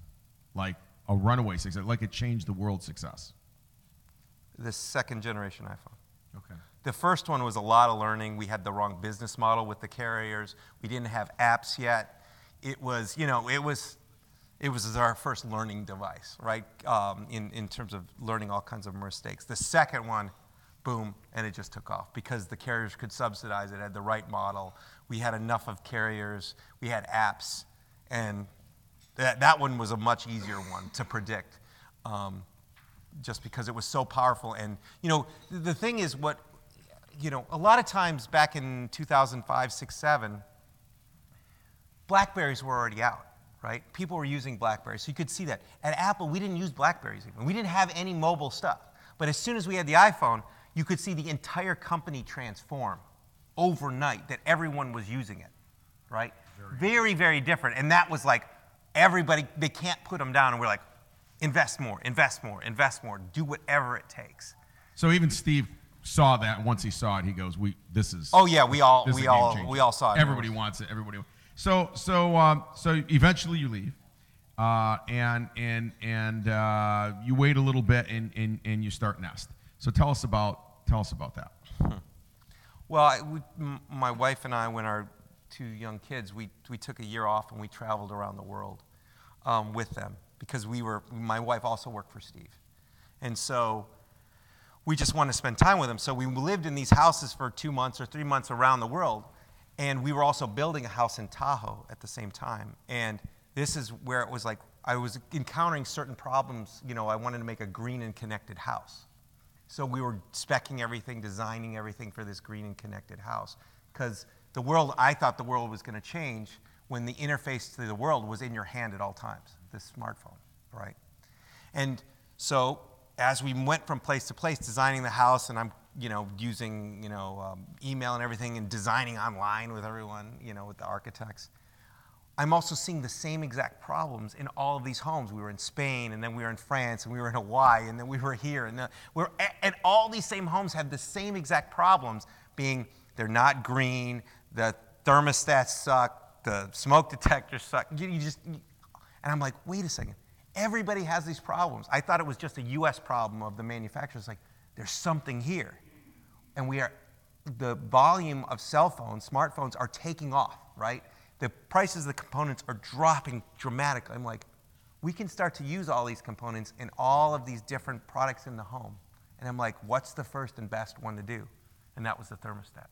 Like a runaway success, like it changed the world success? The second generation iPhone. Okay. The first one was a lot of learning. We had the wrong business model with the carriers. We didn't have apps yet. It was our first learning device, right? In terms of learning all kinds of mistakes. The second one, boom, and it just took off because the carriers could subsidize it, had the right model. We had enough of carriers. We had apps, and that one was a much easier one to predict, just because it was so powerful. And the thing is, a lot of times back in 2005, 6, 7, BlackBerries were already out, right? People were using BlackBerries, so you could see that. At Apple, we didn't use BlackBerries even. We didn't have any mobile stuff. But as soon as we had the iPhone, you could see the entire company transform overnight, that everyone was using it, right? Very, very different. And that was like, everybody, they can't put them down. And we're like, invest more, invest more, invest more, do whatever it takes. So even Steve saw that, and once he saw it, he goes, this is. Oh yeah, we all saw it. Everybody wants it. Everybody. So eventually you leave, and you wait a little bit, and you start Nest. So tell us about that. Well, my wife and I, when our 2 young kids, we took a year off and we traveled around the world with them because my wife also worked for Steve, and so we just wanted to spend time with them. So we lived in these houses for 2 months or 3 months around the world, and we were also building a house in Tahoe at the same time. And this is where it was like I was encountering certain problems. I wanted to make a green and connected house. So we were speccing everything, designing everything for this green and connected house. Because I thought the world was going to change when the interface to the world was in your hand at all times, this smartphone, right? And so as we went from place to place designing the house, and I'm using email and everything and designing online with everyone, with the architects, I'm also seeing the same exact problems in all of these homes. We were in Spain, and then we were in France, and we were in Hawaii, and then we were here. And all these same homes have the same exact problems, being they're not green, the thermostats suck, the smoke detectors suck. And I'm like, wait a second. Everybody has these problems. I thought it was just a U.S. problem of the manufacturers. Like, there's something here. And the volume of cell phones, smartphones, are taking off, right? The prices of the components are dropping dramatically. I'm like, we can start to use all these components in all of these different products in the home. And I'm like, what's the first and best one to do? And that was the thermostat.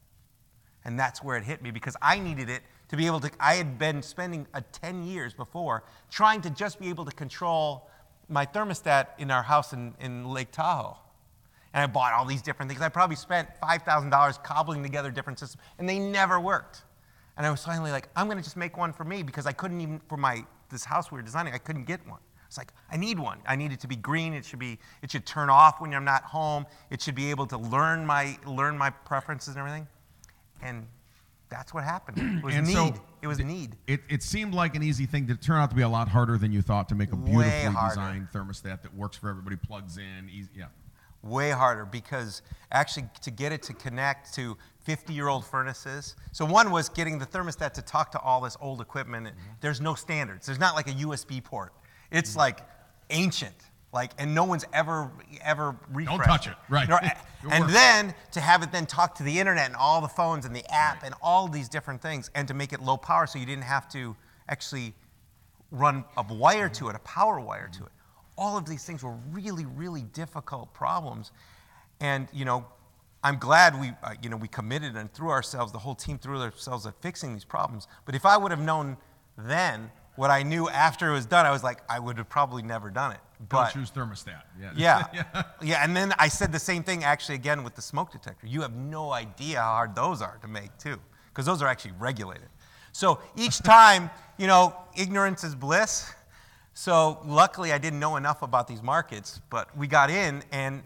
And that's where it hit me, because I needed it to be able to, I had been spending 10 years before trying to just be able to control my thermostat in our house in Lake Tahoe. And I bought all these different things. I probably spent $5,000 cobbling together different systems, and they never worked. And I was finally like, I'm going to just make one for me, because I couldn't even, for this house we were designing, I couldn't get one. It's like, I need one. I need it to be green. It should turn off when I'm not home. It should be able to learn my preferences and everything. And that's what happened. It was it was need. It seemed like an easy thing. It turned out to be a lot harder than you thought to make a beautifully designed thermostat that works for everybody, plugs in, easy. Yeah. Way harder, because actually to get it to connect to 50-year-old furnaces. So one was getting the thermostat to talk to all this old equipment. Mm-hmm. There's no standards. There's not like a USB port. It's like ancient, and no one's ever refreshed. Don't touch it, right. And then to have it then talk to the internet and all the phones and the app and all these different things, and to make it low power so you didn't have to actually run a wire to it, a power wire to it. All of these things were really, really difficult problems. And, I'm glad we committed and threw ourselves, the whole team threw ourselves at fixing these problems. But if I would have known then what I knew after it was done, I was like, I would have probably never done it. Don't choose thermostat. Yeah. And then I said the same thing actually again with the smoke detector. You have no idea how hard those are to make too, because those are actually regulated. So each time, ignorance is bliss. So luckily I didn't know enough about these markets, but we got in and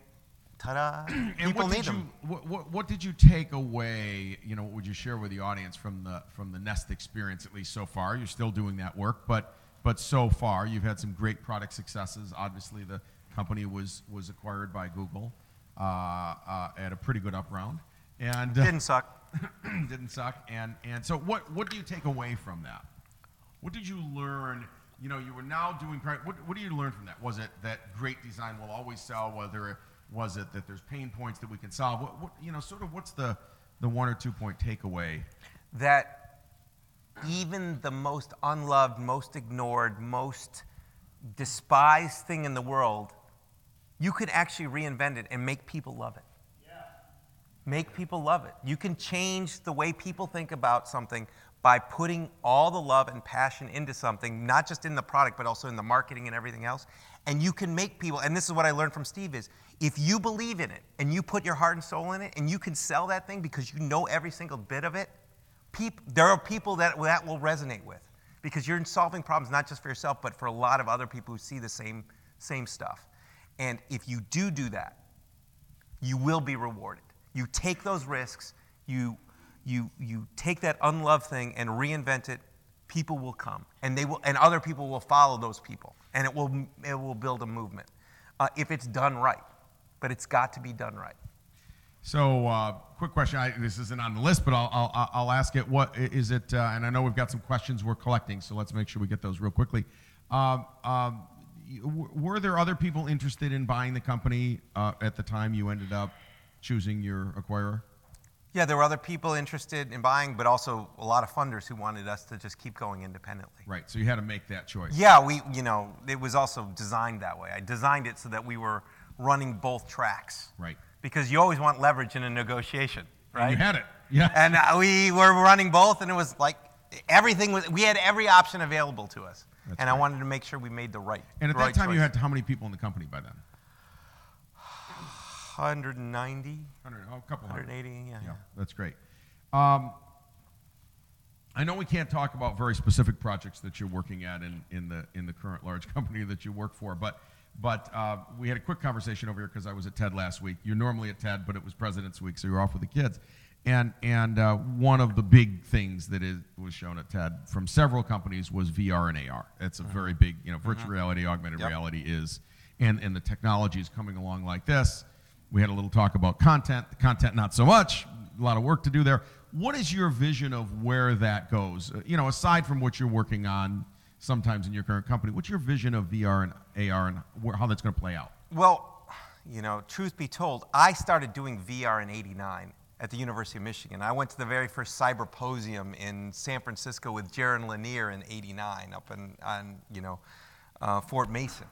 ta-da, people need them. What did you take away, what would you share with the audience from the Nest experience, at least so far? You're still doing that work, but so far you've had some great product successes. Obviously the company was acquired by Google at a pretty good up round. And didn't suck. Didn't suck. And so what do you take away from that? What did you learn? You were now doing, what do you learn from that? Was it that great design will always sell? Was it that there's pain points that we can solve? What's the 1 or 2 point takeaway? That even the most unloved, most ignored, most despised thing in the world, you could actually reinvent it and make people love it. Make people love it. You can change the way people think about something by putting all the love and passion into something, not just in the product, but also in the marketing and everything else. And you can make people, and this is what I learned from Steve, is if you believe in it and you put your heart and soul in it and you can sell that thing because you know every single bit of it, there are people that will resonate with, because you're solving problems not just for yourself, but for a lot of other people who see the same stuff. And if you do that, you will be rewarded. You take those risks, you take that unloved thing and reinvent it, people will come, and other people will follow those people, and it will build a movement if it's done right. But it's got to be done right. So, quick question. This isn't on the list, but I'll ask it. What is it? And I know we've got some questions we're collecting, so let's make sure we get those real quickly. Were there other people interested in buying the company at the time you ended up choosing your acquirer? Yeah, there were other people interested in buying, but also a lot of funders who wanted us to just keep going independently. Right, so you had to make that choice. Yeah, it was also designed that way. I designed it so that we were running both tracks. Right. Because you always want leverage in a negotiation, right? And you had it, yeah. And we were running both, and it was like we had every option available to us. That's and right. I wanted to make sure we made the right choice. And at that time, you had how many people in the company by then? 190. A couple 180, yeah. That's great. I know we can't talk about very specific projects that you're working at in the current large company that you work for, but we had a quick conversation over here because I was at TED last week. You're normally at TED, but it was President's Week, so you're off with the kids. And one of the big things that was shown at TED from several companies was VR and AR. It's a very big, virtual reality, augmented reality is, and the technology is coming along like this. We had a little talk about content. The content, not so much. A lot of work to do there. What is your vision of where that goes? Aside from what you're working on sometimes in your current company, what's your vision of VR and AR and how that's going to play out? Well, truth be told, I started doing VR in '89 at the University of Michigan. I went to the very first Cyberposium in San Francisco with Jaron Lanier in '89 up on Fort Mason.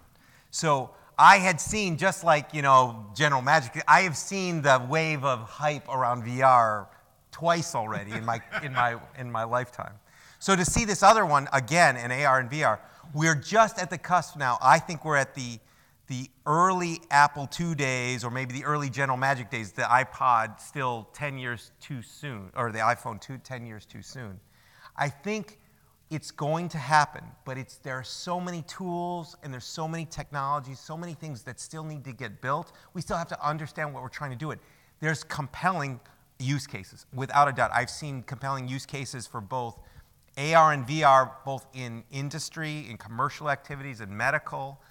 So I had seen, just like General Magic, I have seen the wave of hype around VR twice already in my lifetime. So to see this other one again in AR and VR, we're just at the cusp now. I think we're at the early Apple II days, or maybe the early General Magic days. The iPod still 10 years too soon, or the iPhone 10 years too soon. I think it's going to happen, but there are so many tools and there's so many technologies, so many things that still need to get built. We still have to understand what we're trying to do. There's compelling use cases, without a doubt. I've seen compelling use cases for both AR and VR, both in industry, in commercial activities, in medical.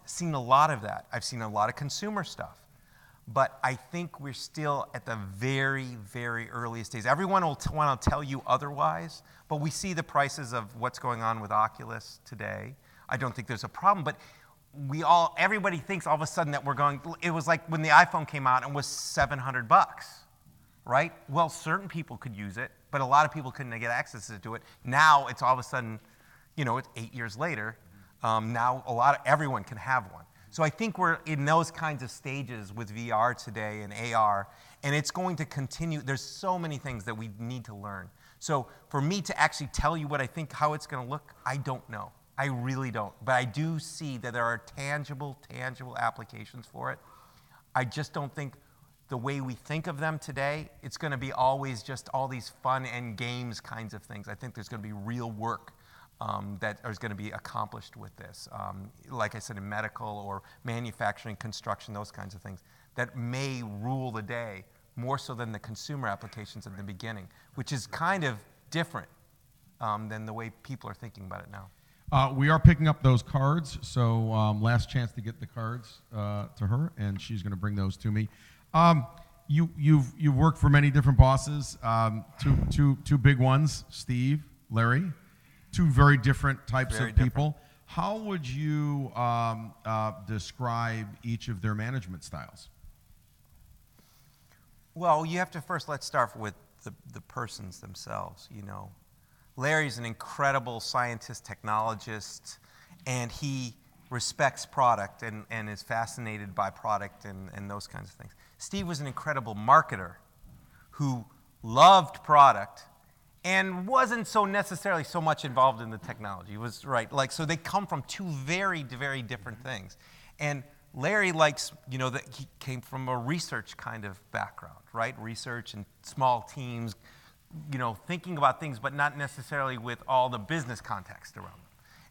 Seen a lot of that. I've seen a lot of consumer stuff. But I think we're still at the very, very earliest days. Everyone will want to tell you otherwise, but we see the prices of what's going on with Oculus today. I don't think there's a problem. But everybody thinks all of a sudden that we're going, it was like when the iPhone came out and was $700, right? Well, certain people could use it, but a lot of people couldn't get access to it. Now it's all of a sudden, it's 8 years later. Now everyone can have one. So I think we're in those kinds of stages with VR today and AR, and it's going to continue. There's so many things that we need to learn. So for me to actually tell you what I think, how it's going to look, I don't know. I really don't. But I do see that there are tangible applications for it. I just don't think the way we think of them today, it's going to be always just all these fun and games kinds of things. I think there's going to be real work that is going to be accomplished with this. Like I said, in medical or manufacturing, construction, those kinds of things that may rule the day more so than the consumer applications at the beginning, which is kind of different than the way people are thinking about it now. We are picking up those cards, so last chance to get the cards to her, and she's going to bring those to me. You've worked for many different bosses, two big ones, Steve, Larry, two very different types of people. How would you describe each of their management styles? Well, you have to let's start with the persons themselves, Larry's an incredible scientist, technologist, and he respects product and is fascinated by product and those kinds of things. Steve was an incredible marketer who loved product and wasn't so necessarily so much involved in the technology. He was right. So they come from two very, very different things. And Larry likes, that he came from a research kind of background, right? Research and small teams, thinking about things, but not necessarily with all the business context around them.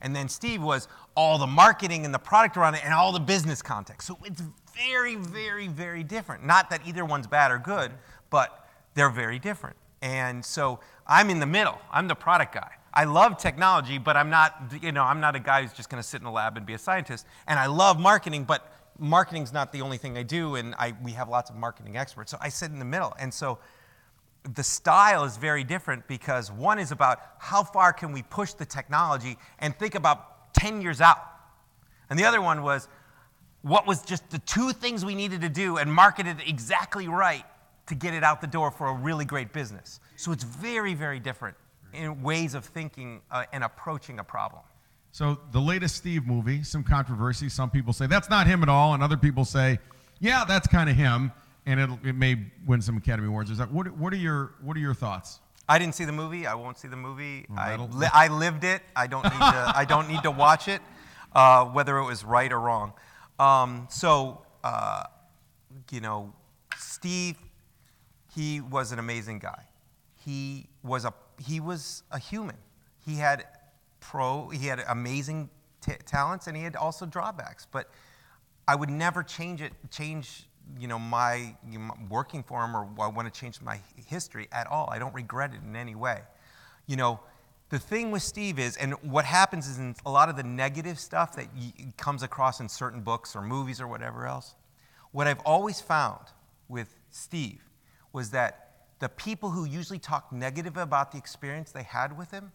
And then Steve was all the marketing and the product around it and all the business context. So it's very, very, very different. Not that either one's bad or good, but they're very different. And so I'm in the middle. I'm the product guy. I love technology, but I'm not a guy who's just going to sit in a lab and be a scientist. And I love marketing, but marketing's not the only thing I do, and we have lots of marketing experts. So I sit in the middle. And so the style is very different because one is about how far can we push the technology and think about 10 years out. And the other one was what was just the two things we needed to do and market it exactly right to get it out the door for a really great business. So it's very, very different in ways of thinking and approaching a problem. So the latest Steve movie, some controversy. Some people say that's not him at all, and other people say, yeah, that's kind of him. And it may win some Academy Awards. What are your thoughts? I didn't see the movie. I won't see the movie. I lived it. I don't need to watch it, whether it was right or wrong. Steve, he was an amazing guy. He was a human. He had amazing talents, and he had also drawbacks. But I would never change my working for him, or I want to change my history at all. I don't regret it in any way. The thing with Steve is, and what happens is in a lot of the negative stuff that comes across in certain books or movies or whatever else, what I've always found with Steve was that the people who usually talk negative about the experience they had with him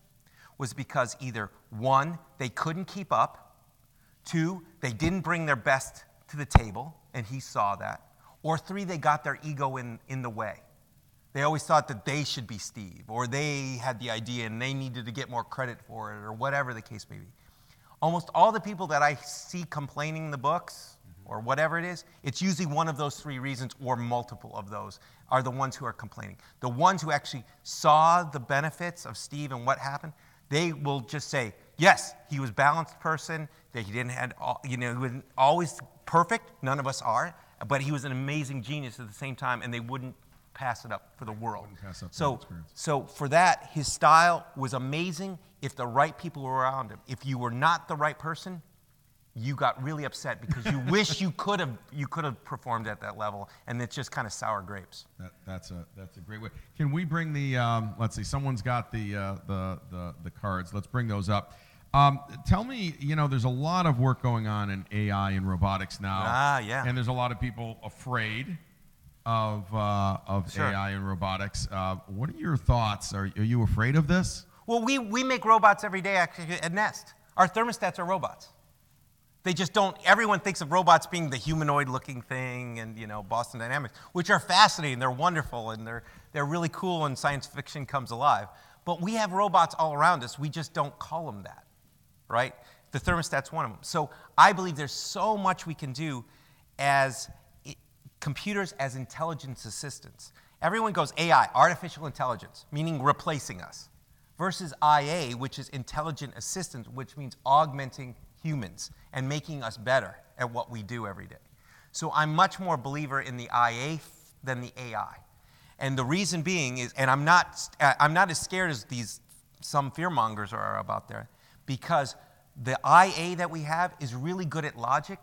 was because either, one, they couldn't keep up, two, they didn't bring their best to the table, and he saw that, or three, they got their ego in the way. They always thought that they should be Steve, or they had the idea and they needed to get more credit for it, or whatever the case may be. Almost all the people that I see complaining in the books, or whatever it is, it's usually one of those three reasons, or multiple of those, are the ones who are complaining. The ones who actually saw the benefits of Steve and what happened, they will just say, yes, he was a balanced person, that he didn't have, he wasn't always perfect, none of us are, but he was an amazing genius at the same time, and they wouldn't pass it up for the world. So for that, his style was amazing if the right people were around him. If you were not the right person, you got really upset because you wish you could have performed at that level, and it's just kind of sour grapes. That's a great way. Can we bring the let's see, someone's got the cards. Let's bring those up. Tell me, there's a lot of work going on in AI and robotics now. Yeah. And there's a lot of people afraid of Sure. AI and robotics. What are your thoughts? Are you afraid of this? Well, we make robots every day actually at Nest. Our thermostats are robots. They just don't, everyone thinks of robots being the humanoid-looking thing and, Boston Dynamics, which are fascinating, they're wonderful, and they're really cool when science fiction comes alive. But we have robots all around us, we just don't call them that, right? The thermostat's one of them. So I believe there's so much we can do as computers as intelligence assistants. Everyone goes AI, artificial intelligence, meaning replacing us, versus IA, which is intelligent assistance, which means augmenting humans and making us better at what we do every day. So I'm much more a believer in the IA than the AI. And the reason being is, and I'm not as scared as some fearmongers are about there, because the IA that we have is really good at logic.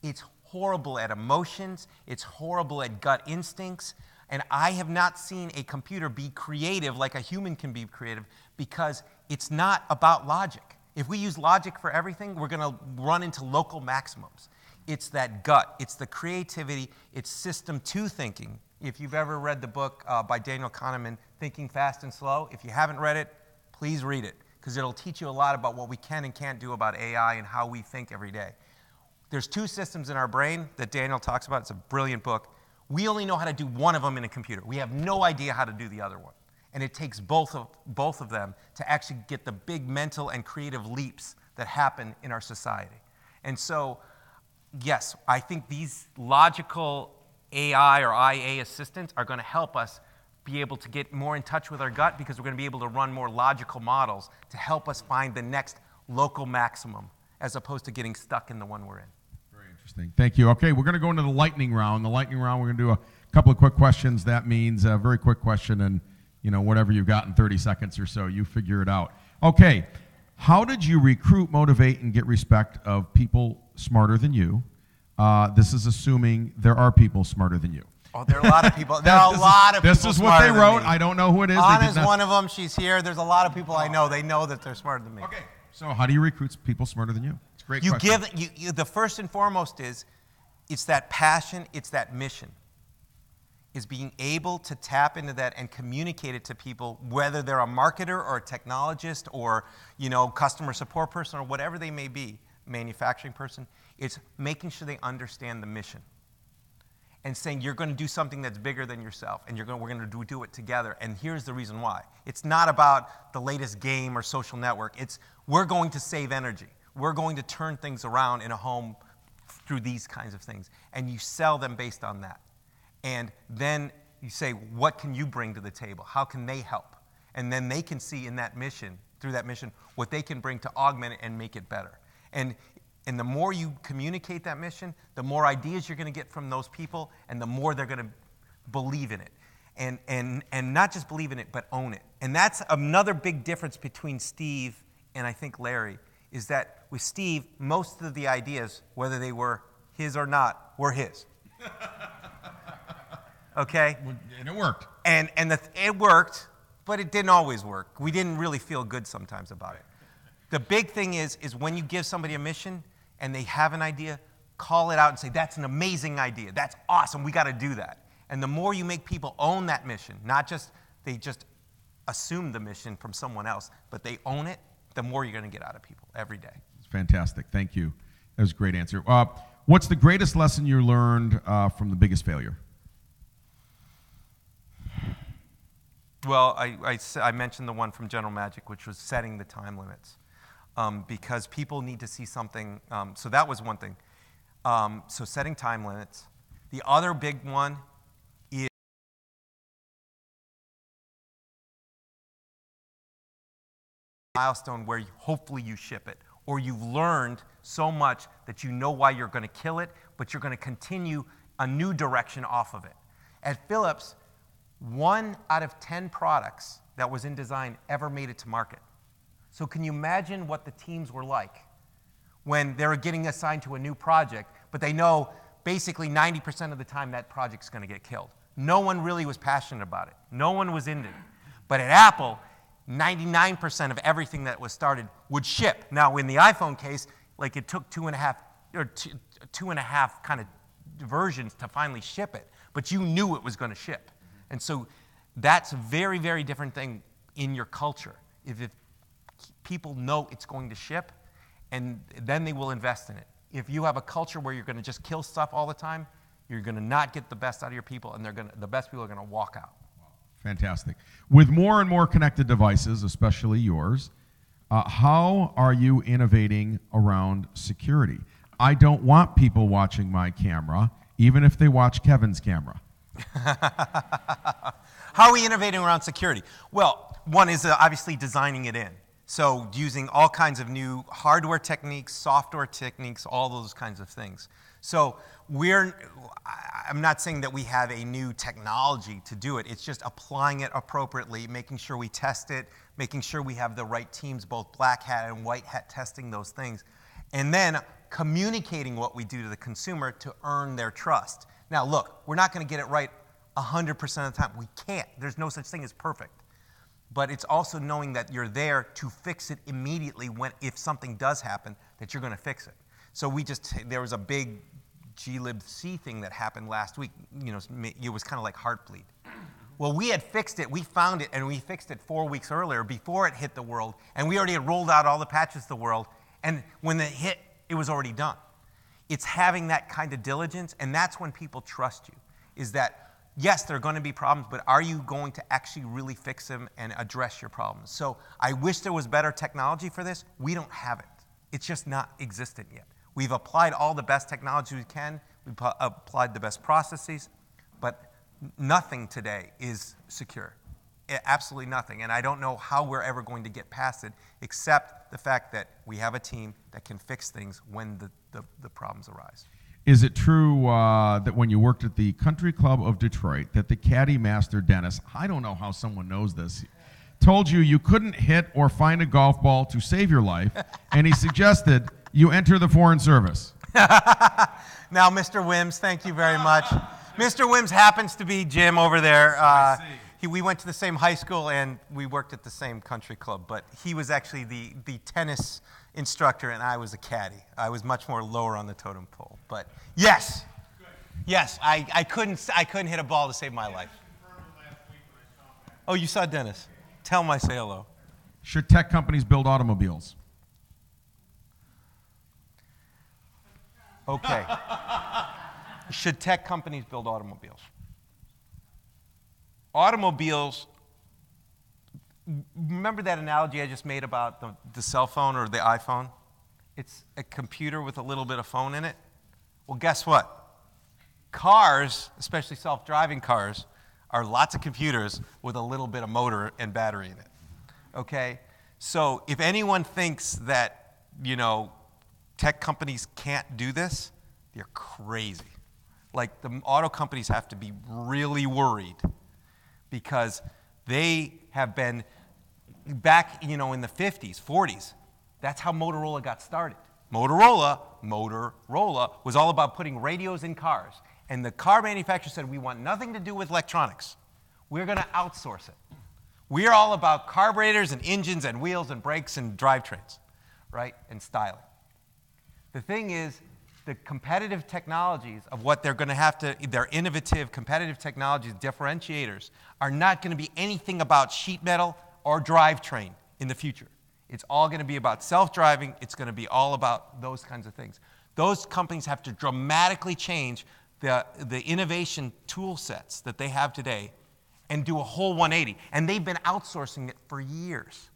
It's horrible at emotions. It's horrible at gut instincts. And I have not seen a computer be creative like a human can be creative, because it's not about logic. If we use logic for everything, we're going to run into local maximums. It's that gut. It's the creativity. It's system 2 thinking. If you've ever read the book by Daniel Kahneman, Thinking Fast and Slow, if you haven't read it, please read it, because it'll teach you a lot about what we can and can't do about AI and how we think every day. There's 2 systems in our brain that Daniel talks about. It's a brilliant book. We only know how to do one of them in a computer. We have no idea how to do the other one. And it takes both of them to actually get the big mental and creative leaps that happen in our society. And so, yes, I think these logical AI or IA assistants are going to help us be able to get more in touch with our gut, because we're going to be able to run more logical models to help us find the next local maximum, as opposed to getting stuck in the one we're in. Very interesting. Thank you. Okay, we're going to go into the lightning round. The lightning round, we're going to do a couple of quick questions. That means a very quick question, and whatever you've got in 30 seconds or so, you figure it out. Okay, how did you recruit, motivate, and get respect of people smarter than you? This is assuming there are people smarter than you. Oh, there are a lot of people. There are a lot of people. This is what they wrote. I don't know who it is. Anna's one of them. She's here. There's a lot of people I know. They know that they're smarter than me. Okay, so how do you recruit people smarter than you? It's a great question. The first and foremost is, it's that passion, it's that mission. Is being able to tap into that and communicate it to people, whether they're a marketer or a technologist or customer support person or whatever they may be, manufacturing person. It's making sure they understand the mission and saying you're going to do something that's bigger than yourself, and we're going to do it together. And here's the reason why. It's not about the latest game or social network. It's we're going to save energy. We're going to turn things around in a home through these kinds of things, and you sell them based on that. And then you say, what can you bring to the table? How can they help? And then they can see in that mission, through that mission, what they can bring to augment it and make it better. And the more you communicate that mission, the more ideas you're going to get from those people, and the more they're going to believe in it. And not just believe in it, but own it. And that's another big difference between Steve and I think Larry, is that with Steve, most of the ideas, whether they were his or not, were his. Okay? And it worked. It worked, but it didn't always work. We didn't really feel good sometimes about it. The big thing is when you give somebody a mission and they have an idea, call it out and say, that's an amazing idea. That's awesome. We got to do that. And the more you make people own that mission, not just they just assume the mission from someone else, but they own it, the more you're going to get out of people every day. It's fantastic. Thank you. That was a great answer. What's the greatest lesson you learned from the biggest failure? Well, I mentioned the one from General Magic, which was setting the time limits, because people need to see something. So that was one thing. So setting time limits. The other big one is milestone where hopefully you ship it, or you've learned so much that you know why you're going to kill it, but you're going to continue a new direction off of it. At Philips, 1 out of 10 products that was in design ever made it to market. So can you imagine what the teams were like when they were getting assigned to a new project, but they know basically 90% of the time that project's going to get killed? No one really was passionate about it. No one was into it. But at Apple, 99% of everything that was started would ship. Now, in the iPhone case, like it took two and a half kind of versions to finally ship it, but you knew it was going to ship. And so that's a very, very different thing in your culture. If people know it's going to ship, and then they will invest in it. If you have a culture where you're going to just kill stuff all the time, you're going to not get the best out of your people, and the best people are going to walk out. Fantastic. With more and more connected devices, especially yours, how are you innovating around security? I don't want people watching my camera, even if they watch Kevin's camera. How are we innovating around security? Well, one is obviously designing it in. So using all kinds of new hardware techniques, software techniques, all those kinds of things. So I'm not saying that we have a new technology to do it. It's just applying it appropriately, making sure we test it, making sure we have the right teams, both black hat and white hat, testing those things. And then communicating what we do to the consumer to earn their trust. Now, look, we're not going to get it right 100% of the time. We can't. There's no such thing as perfect. But it's also knowing that you're there to fix it immediately if something does happen, that you're going to fix it. So there was a big glibc thing that happened last week. You know, it was kind of like Heartbleed. Well, we had fixed it. We found it, and we fixed it 4 weeks earlier before it hit the world. And we already had rolled out all the patches to the world. And when it hit, it was already done. It's having that kind of diligence, and that's when people trust you, is that, yes, there are going to be problems, but are you going to actually really fix them and address your problems? So I wish there was better technology for this. We don't have it. It's just not existent yet. We've applied all the best technology we can. We've applied the best processes, but nothing today is secure. Absolutely nothing. And I don't know how we're ever going to get past it, except the fact that we have a team that can fix things when the problems arise. Is it true that when you worked at the Country Club of Detroit, that the caddy master, Dennis, I don't know how someone knows this, told you couldn't hit or find a golf ball to save your life, and he suggested you enter the Foreign Service? Now, Mr. Wims, thank you very much. Mr. Wims happens to be Jim over there. We went to the same high school, and we worked at the same country club, but he was actually the tennis instructor, and I was a caddy. I was much more lower on the totem pole. But yes, I couldn't hit a ball to save my life. Oh, you saw Dennis. Tell him I say hello. Should tech companies build automobiles? Okay. Should tech companies build automobiles? Automobiles, remember that analogy I just made about the cell phone or the iPhone? It's a computer with a little bit of phone in it. Well, guess what? Cars, especially self-driving cars, are lots of computers with a little bit of motor and battery in it. Okay? So if anyone thinks that, tech companies can't do this, they're crazy. Like, the auto companies have to be really worried because they have been back, in the 50s, 40s. That's how Motorola got started. Motorola was all about putting radios in cars. And the car manufacturer said, we want nothing to do with electronics. We're going to outsource it. We're all about carburetors and engines and wheels and brakes and drivetrains, right? And styling. The thing is, the competitive technologies of what they're going to have to, their innovative competitive technologies, differentiators, are not going to be anything about sheet metal or drivetrain in the future. It's all going to be about self-driving. It's going to be all about those kinds of things. Those companies have to dramatically change the innovation tool sets that they have today and do a whole 180. And they've been outsourcing it for years.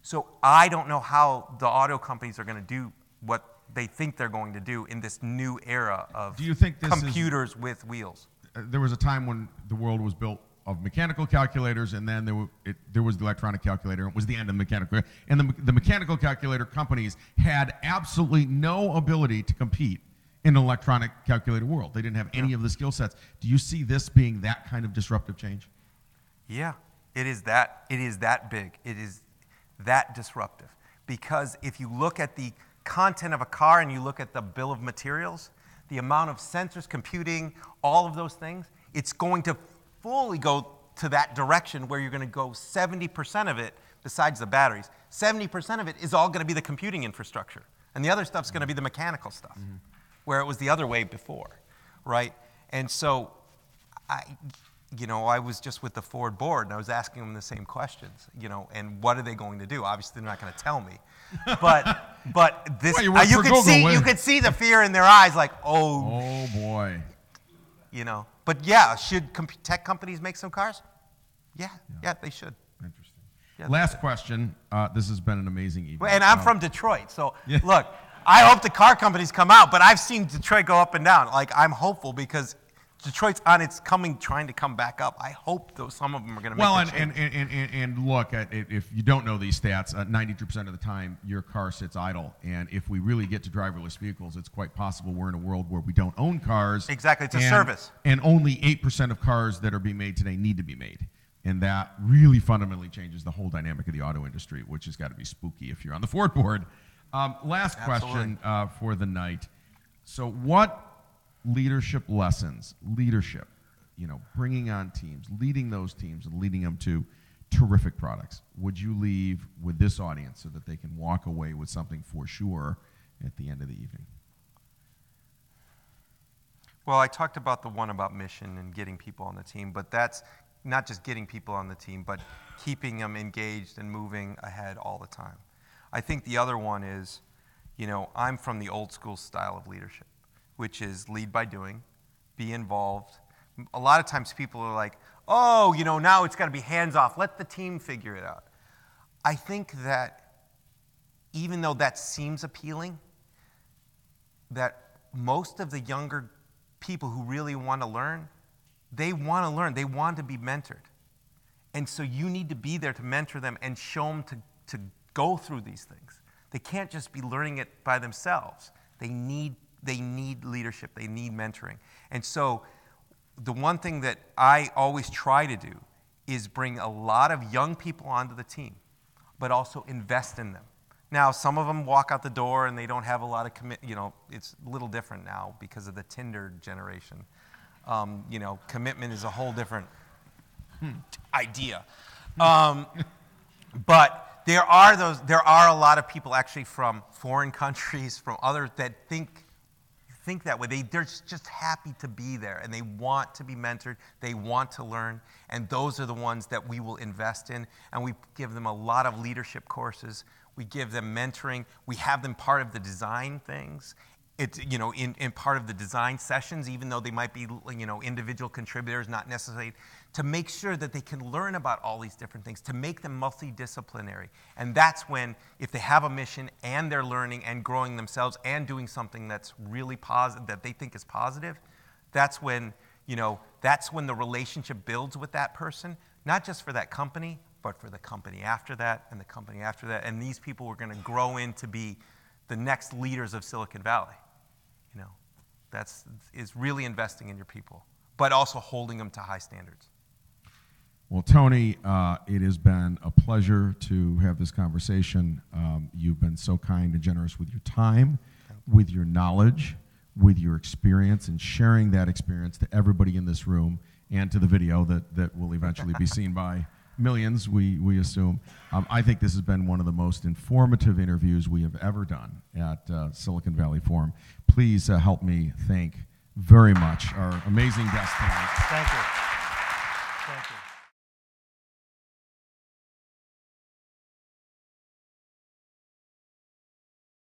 So I don't know how the auto companies are going to do what they think they're going to do in this new era of computers with wheels. There was a time when the world was built of mechanical calculators, and then there was the electronic calculator. It was the end of the mechanical. And the mechanical calculator companies had absolutely no ability to compete in an electronic calculator world. They didn't have any of the skill sets. Do you see this being that kind of disruptive change? Yeah, it is that big. It is that disruptive. Because if you look at the content of a car and you look at the bill of materials, the amount of sensors, computing, all of those things, it's going to fully go to that direction where you're going to go 70% of it, besides the batteries, 70% of it is all going to be the computing infrastructure. And the other stuff's going to be the mechanical stuff, where it was the other way before, right? And so I was just with the Ford board and I was asking them the same questions, and what are they going to do? Obviously, they're not going to tell me, but this, Well, you could see the fear in their eyes, like, oh boy, But yeah, should tech companies make some cars? Yeah, they should. Interesting. Yeah, Last question. This has been an amazing evening. And I'm from Detroit, so look, I hope the car companies come out, but I've seen Detroit go up and down. Like, I'm hopeful because Detroit's on its trying to come back up. I hope some of them are going to make the change. And look, if you don't know these stats, 92% of the time your car sits idle. And if we really get to driverless vehicles, it's quite possible we're in a world where we don't own cars. Exactly, it's a service. And only 8% of cars that are being made today need to be made. And that really fundamentally changes the whole dynamic of the auto industry, which has got to be spooky if you're on the Ford board. Last question for the night. So what leadership lessons, bringing on teams, leading those teams and leading them to terrific products, would you leave with this audience so that they can walk away with something for sure at the end of the evening? Well, I talked about the one about mission and getting people on the team, but that's not just getting people on the team, but keeping them engaged and moving ahead all the time. I think the other one is, I'm from the old school style of leadership, which is lead by doing, be involved. A lot of times people are like, oh, now it's got to be hands off. Let the team figure it out. I think that even though that seems appealing, that most of the younger people who really want to learn, they want to learn. They want to be mentored. And so you need to be there to mentor them and show them to go through these things. They can't just be learning it by themselves. They need leadership. They need mentoring. And so the one thing that I always try to do is bring a lot of young people onto the team, but also invest in them. Now, some of them walk out the door and they don't have a lot of it's a little different now because of the Tinder generation. Commitment is a whole different idea. But there are a lot of people actually from foreign countries, from others that think that way. They're just happy to be there, and they want to be mentored. They want to learn, and those are the ones that we will invest in, and we give them a lot of leadership courses. We give them mentoring. We have them part of the design things. It's, in part of the design sessions, even though they might be, individual contributors, not necessarily, to make sure that they can learn about all these different things, to make them multidisciplinary. And that's when, if they have a mission and they're learning and growing themselves and doing something that's really positive, that they think is positive, that's when, the relationship builds with that person, not just for that company, but for the company after that and the company after that. And these people are going to grow into be the next leaders of Silicon Valley. Is really investing in your people, but also holding them to high standards. Well, Tony, it has been a pleasure to have this conversation. You've been so kind and generous with your time, with your knowledge, with your experience, and sharing that experience to everybody in this room and to the video that will eventually be seen by millions, we assume. I think this has been one of the most informative interviews we have ever done at Silicon Valley Forum. Please help me thank very much our amazing guest tonight. Thank you. Thank you.